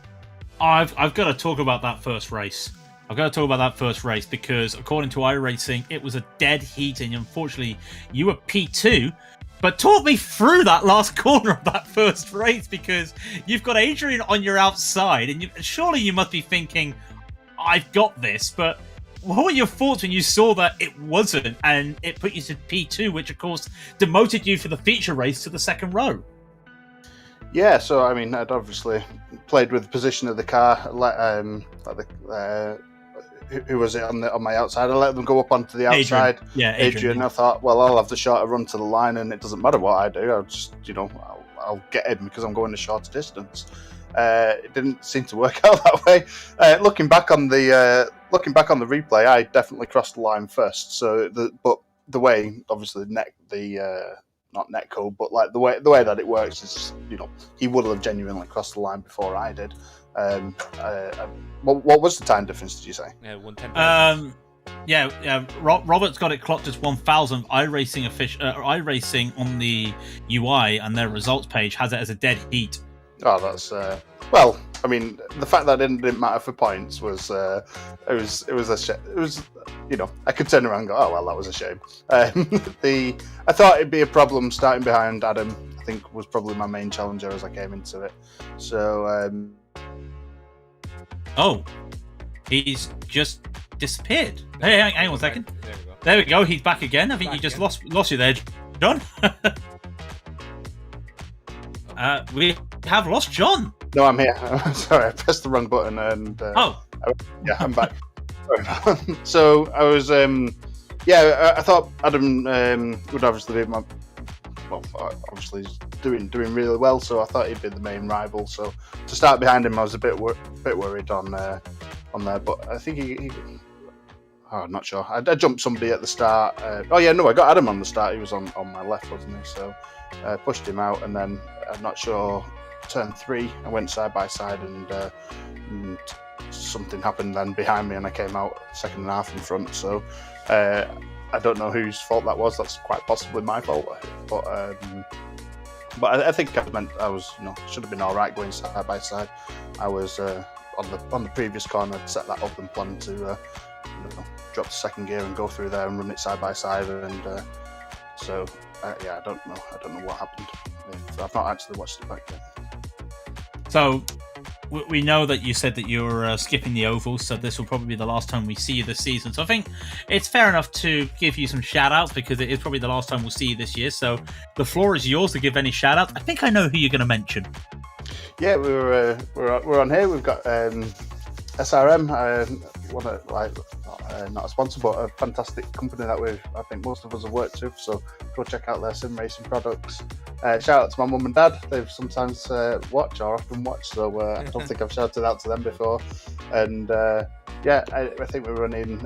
I've got to talk about that first race. Because according to iRacing, it was a dead heat, and unfortunately, you were P2. But talk me through that last corner of that first race, because you've got Adrian on your outside, and surely you must be thinking, I've got this. But what were your thoughts when you saw that it wasn't, and it put you to P2, which of course demoted you for the feature race to the second row? Yeah, so I mean, I'd obviously played with the position of the car. Who was it on my outside? I let them go up onto the outside. Adrian. I thought, well, I'll have the shorter run to the line, and it doesn't matter what I do. I'll just, I'll get in because I'm going the shorter distance. It didn't seem to work out that way. Looking back on the replay, I definitely crossed the line first. So, the way, obviously, not netcode, but like the way that it works is, he would have genuinely crossed the line before I did. What was the time difference, did you say? Yeah, 110. Robert's got it clocked as 1,000. iRacing on the UI and their results page has it as a dead heat. Oh, that's well. I mean, the fact that it didn't matter for points was it was a shame. It was, I could turn around and go, oh well, that was a shame. I thought it'd be a problem starting behind Adam. I think was probably my main challenger as I came into it. So. Oh, he's just disappeared. Hey, hang on a second. There we go. He's back again. I think you just lost you there, John. We have lost John. No, I'm here. Sorry, I pressed the wrong button, and I'm back. Sorry. So I was, I thought Adam would obviously be obviously he's doing really well, so I thought he'd be the main rival. So to start behind him, I was a bit worried on there, but I think I'm not sure. I jumped somebody at the start. I got Adam on the start. He was on my left, wasn't he? So I pushed him out, and then I'm not sure. Turn 3, I went side by side, and something happened then behind me, and I came out second and a half in front. So I don't know whose fault that was. That's quite possibly my fault, but I think I was should have been all right going side by side. I was on the previous corner, set that up and planned to drop the second gear and go through there and run it side by side, and I don't know what happened. I've not actually watched it back yet. So we know that you said that you're skipping the ovals, so this will probably be the last time we see you this season. So I think it's fair enough to give you some shout-outs, because it is probably the last time we'll see you this year. So the floor is yours to give any shout-outs. I think I know who you're going to mention. Yeah, we're on here. We've got SRM, not a sponsor, but a fantastic company that I think most of us have worked with. So go check out their sim racing products. Shout out to my mum and dad. They've sometimes watch or often watch, so I don't think I've shouted out to them before. And I think we're running.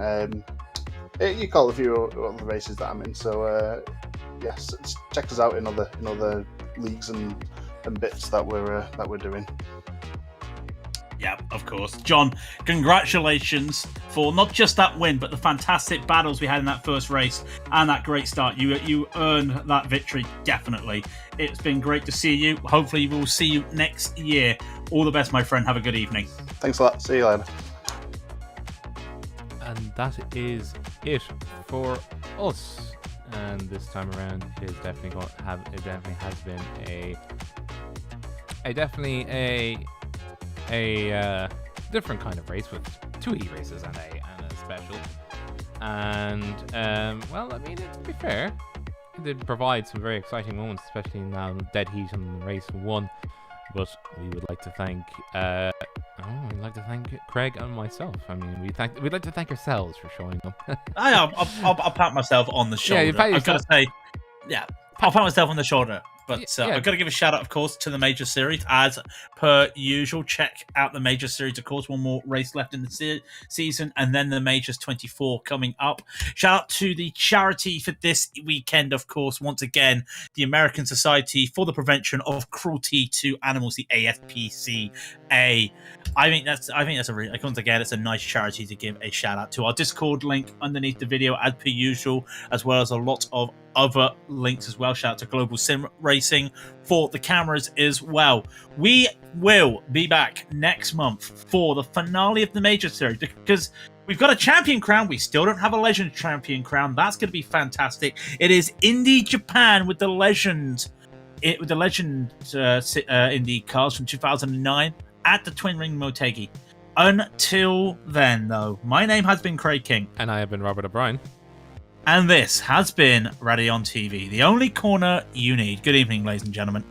You call a few of the races that I'm in. So yes, check us out in other leagues and bits that we're doing. Yeah, of course. John, congratulations for not just that win, but the fantastic battles we had in that first race and that great start. You earned that victory, definitely. It's been great to see you. Hopefully we'll see you next year. All the best, my friend. Have a good evening. Thanks a lot. See you later. And that is it for us. And this time around, it definitely has been a different kind of race with 2 e-races and a special. And well, I mean, to be fair, it did provide some very exciting moments, especially now dead heat on race 1. But we would like to thank Craig and myself. I mean, we'd like to thank ourselves for showing up. I'll pat myself on the shoulder. Yeah, I've got to say, yeah, I'll pat myself on the shoulder. But I've got to give a shout out, of course, to the Major Series. As per usual, check out the Major Series. Of course, one more race left in the season, and then the Majors 24 coming up. Shout out to the charity for this weekend, of course, once again, the American Society for the Prevention of Cruelty to Animals, the ASPCA. I think that's once again, it's a nice charity to give a shout out to. Our Discord link underneath the video, as per usual, as well as a lot of other links as well. Shout out to Global Sim Racing for the cameras as well. We will be back next month for the finale of the Major Series, because we've got a champion crown. We still don't have a legend champion crown. That's going to be fantastic. It is Indy Japan with the legend, Indy cars from 2009 at the Twin Ring Motegi. Until then, though, my name has been Craig King. And I have been Robert O'Brien. And this has been Raidillon TV, the only corner you need. Good evening, ladies and gentlemen.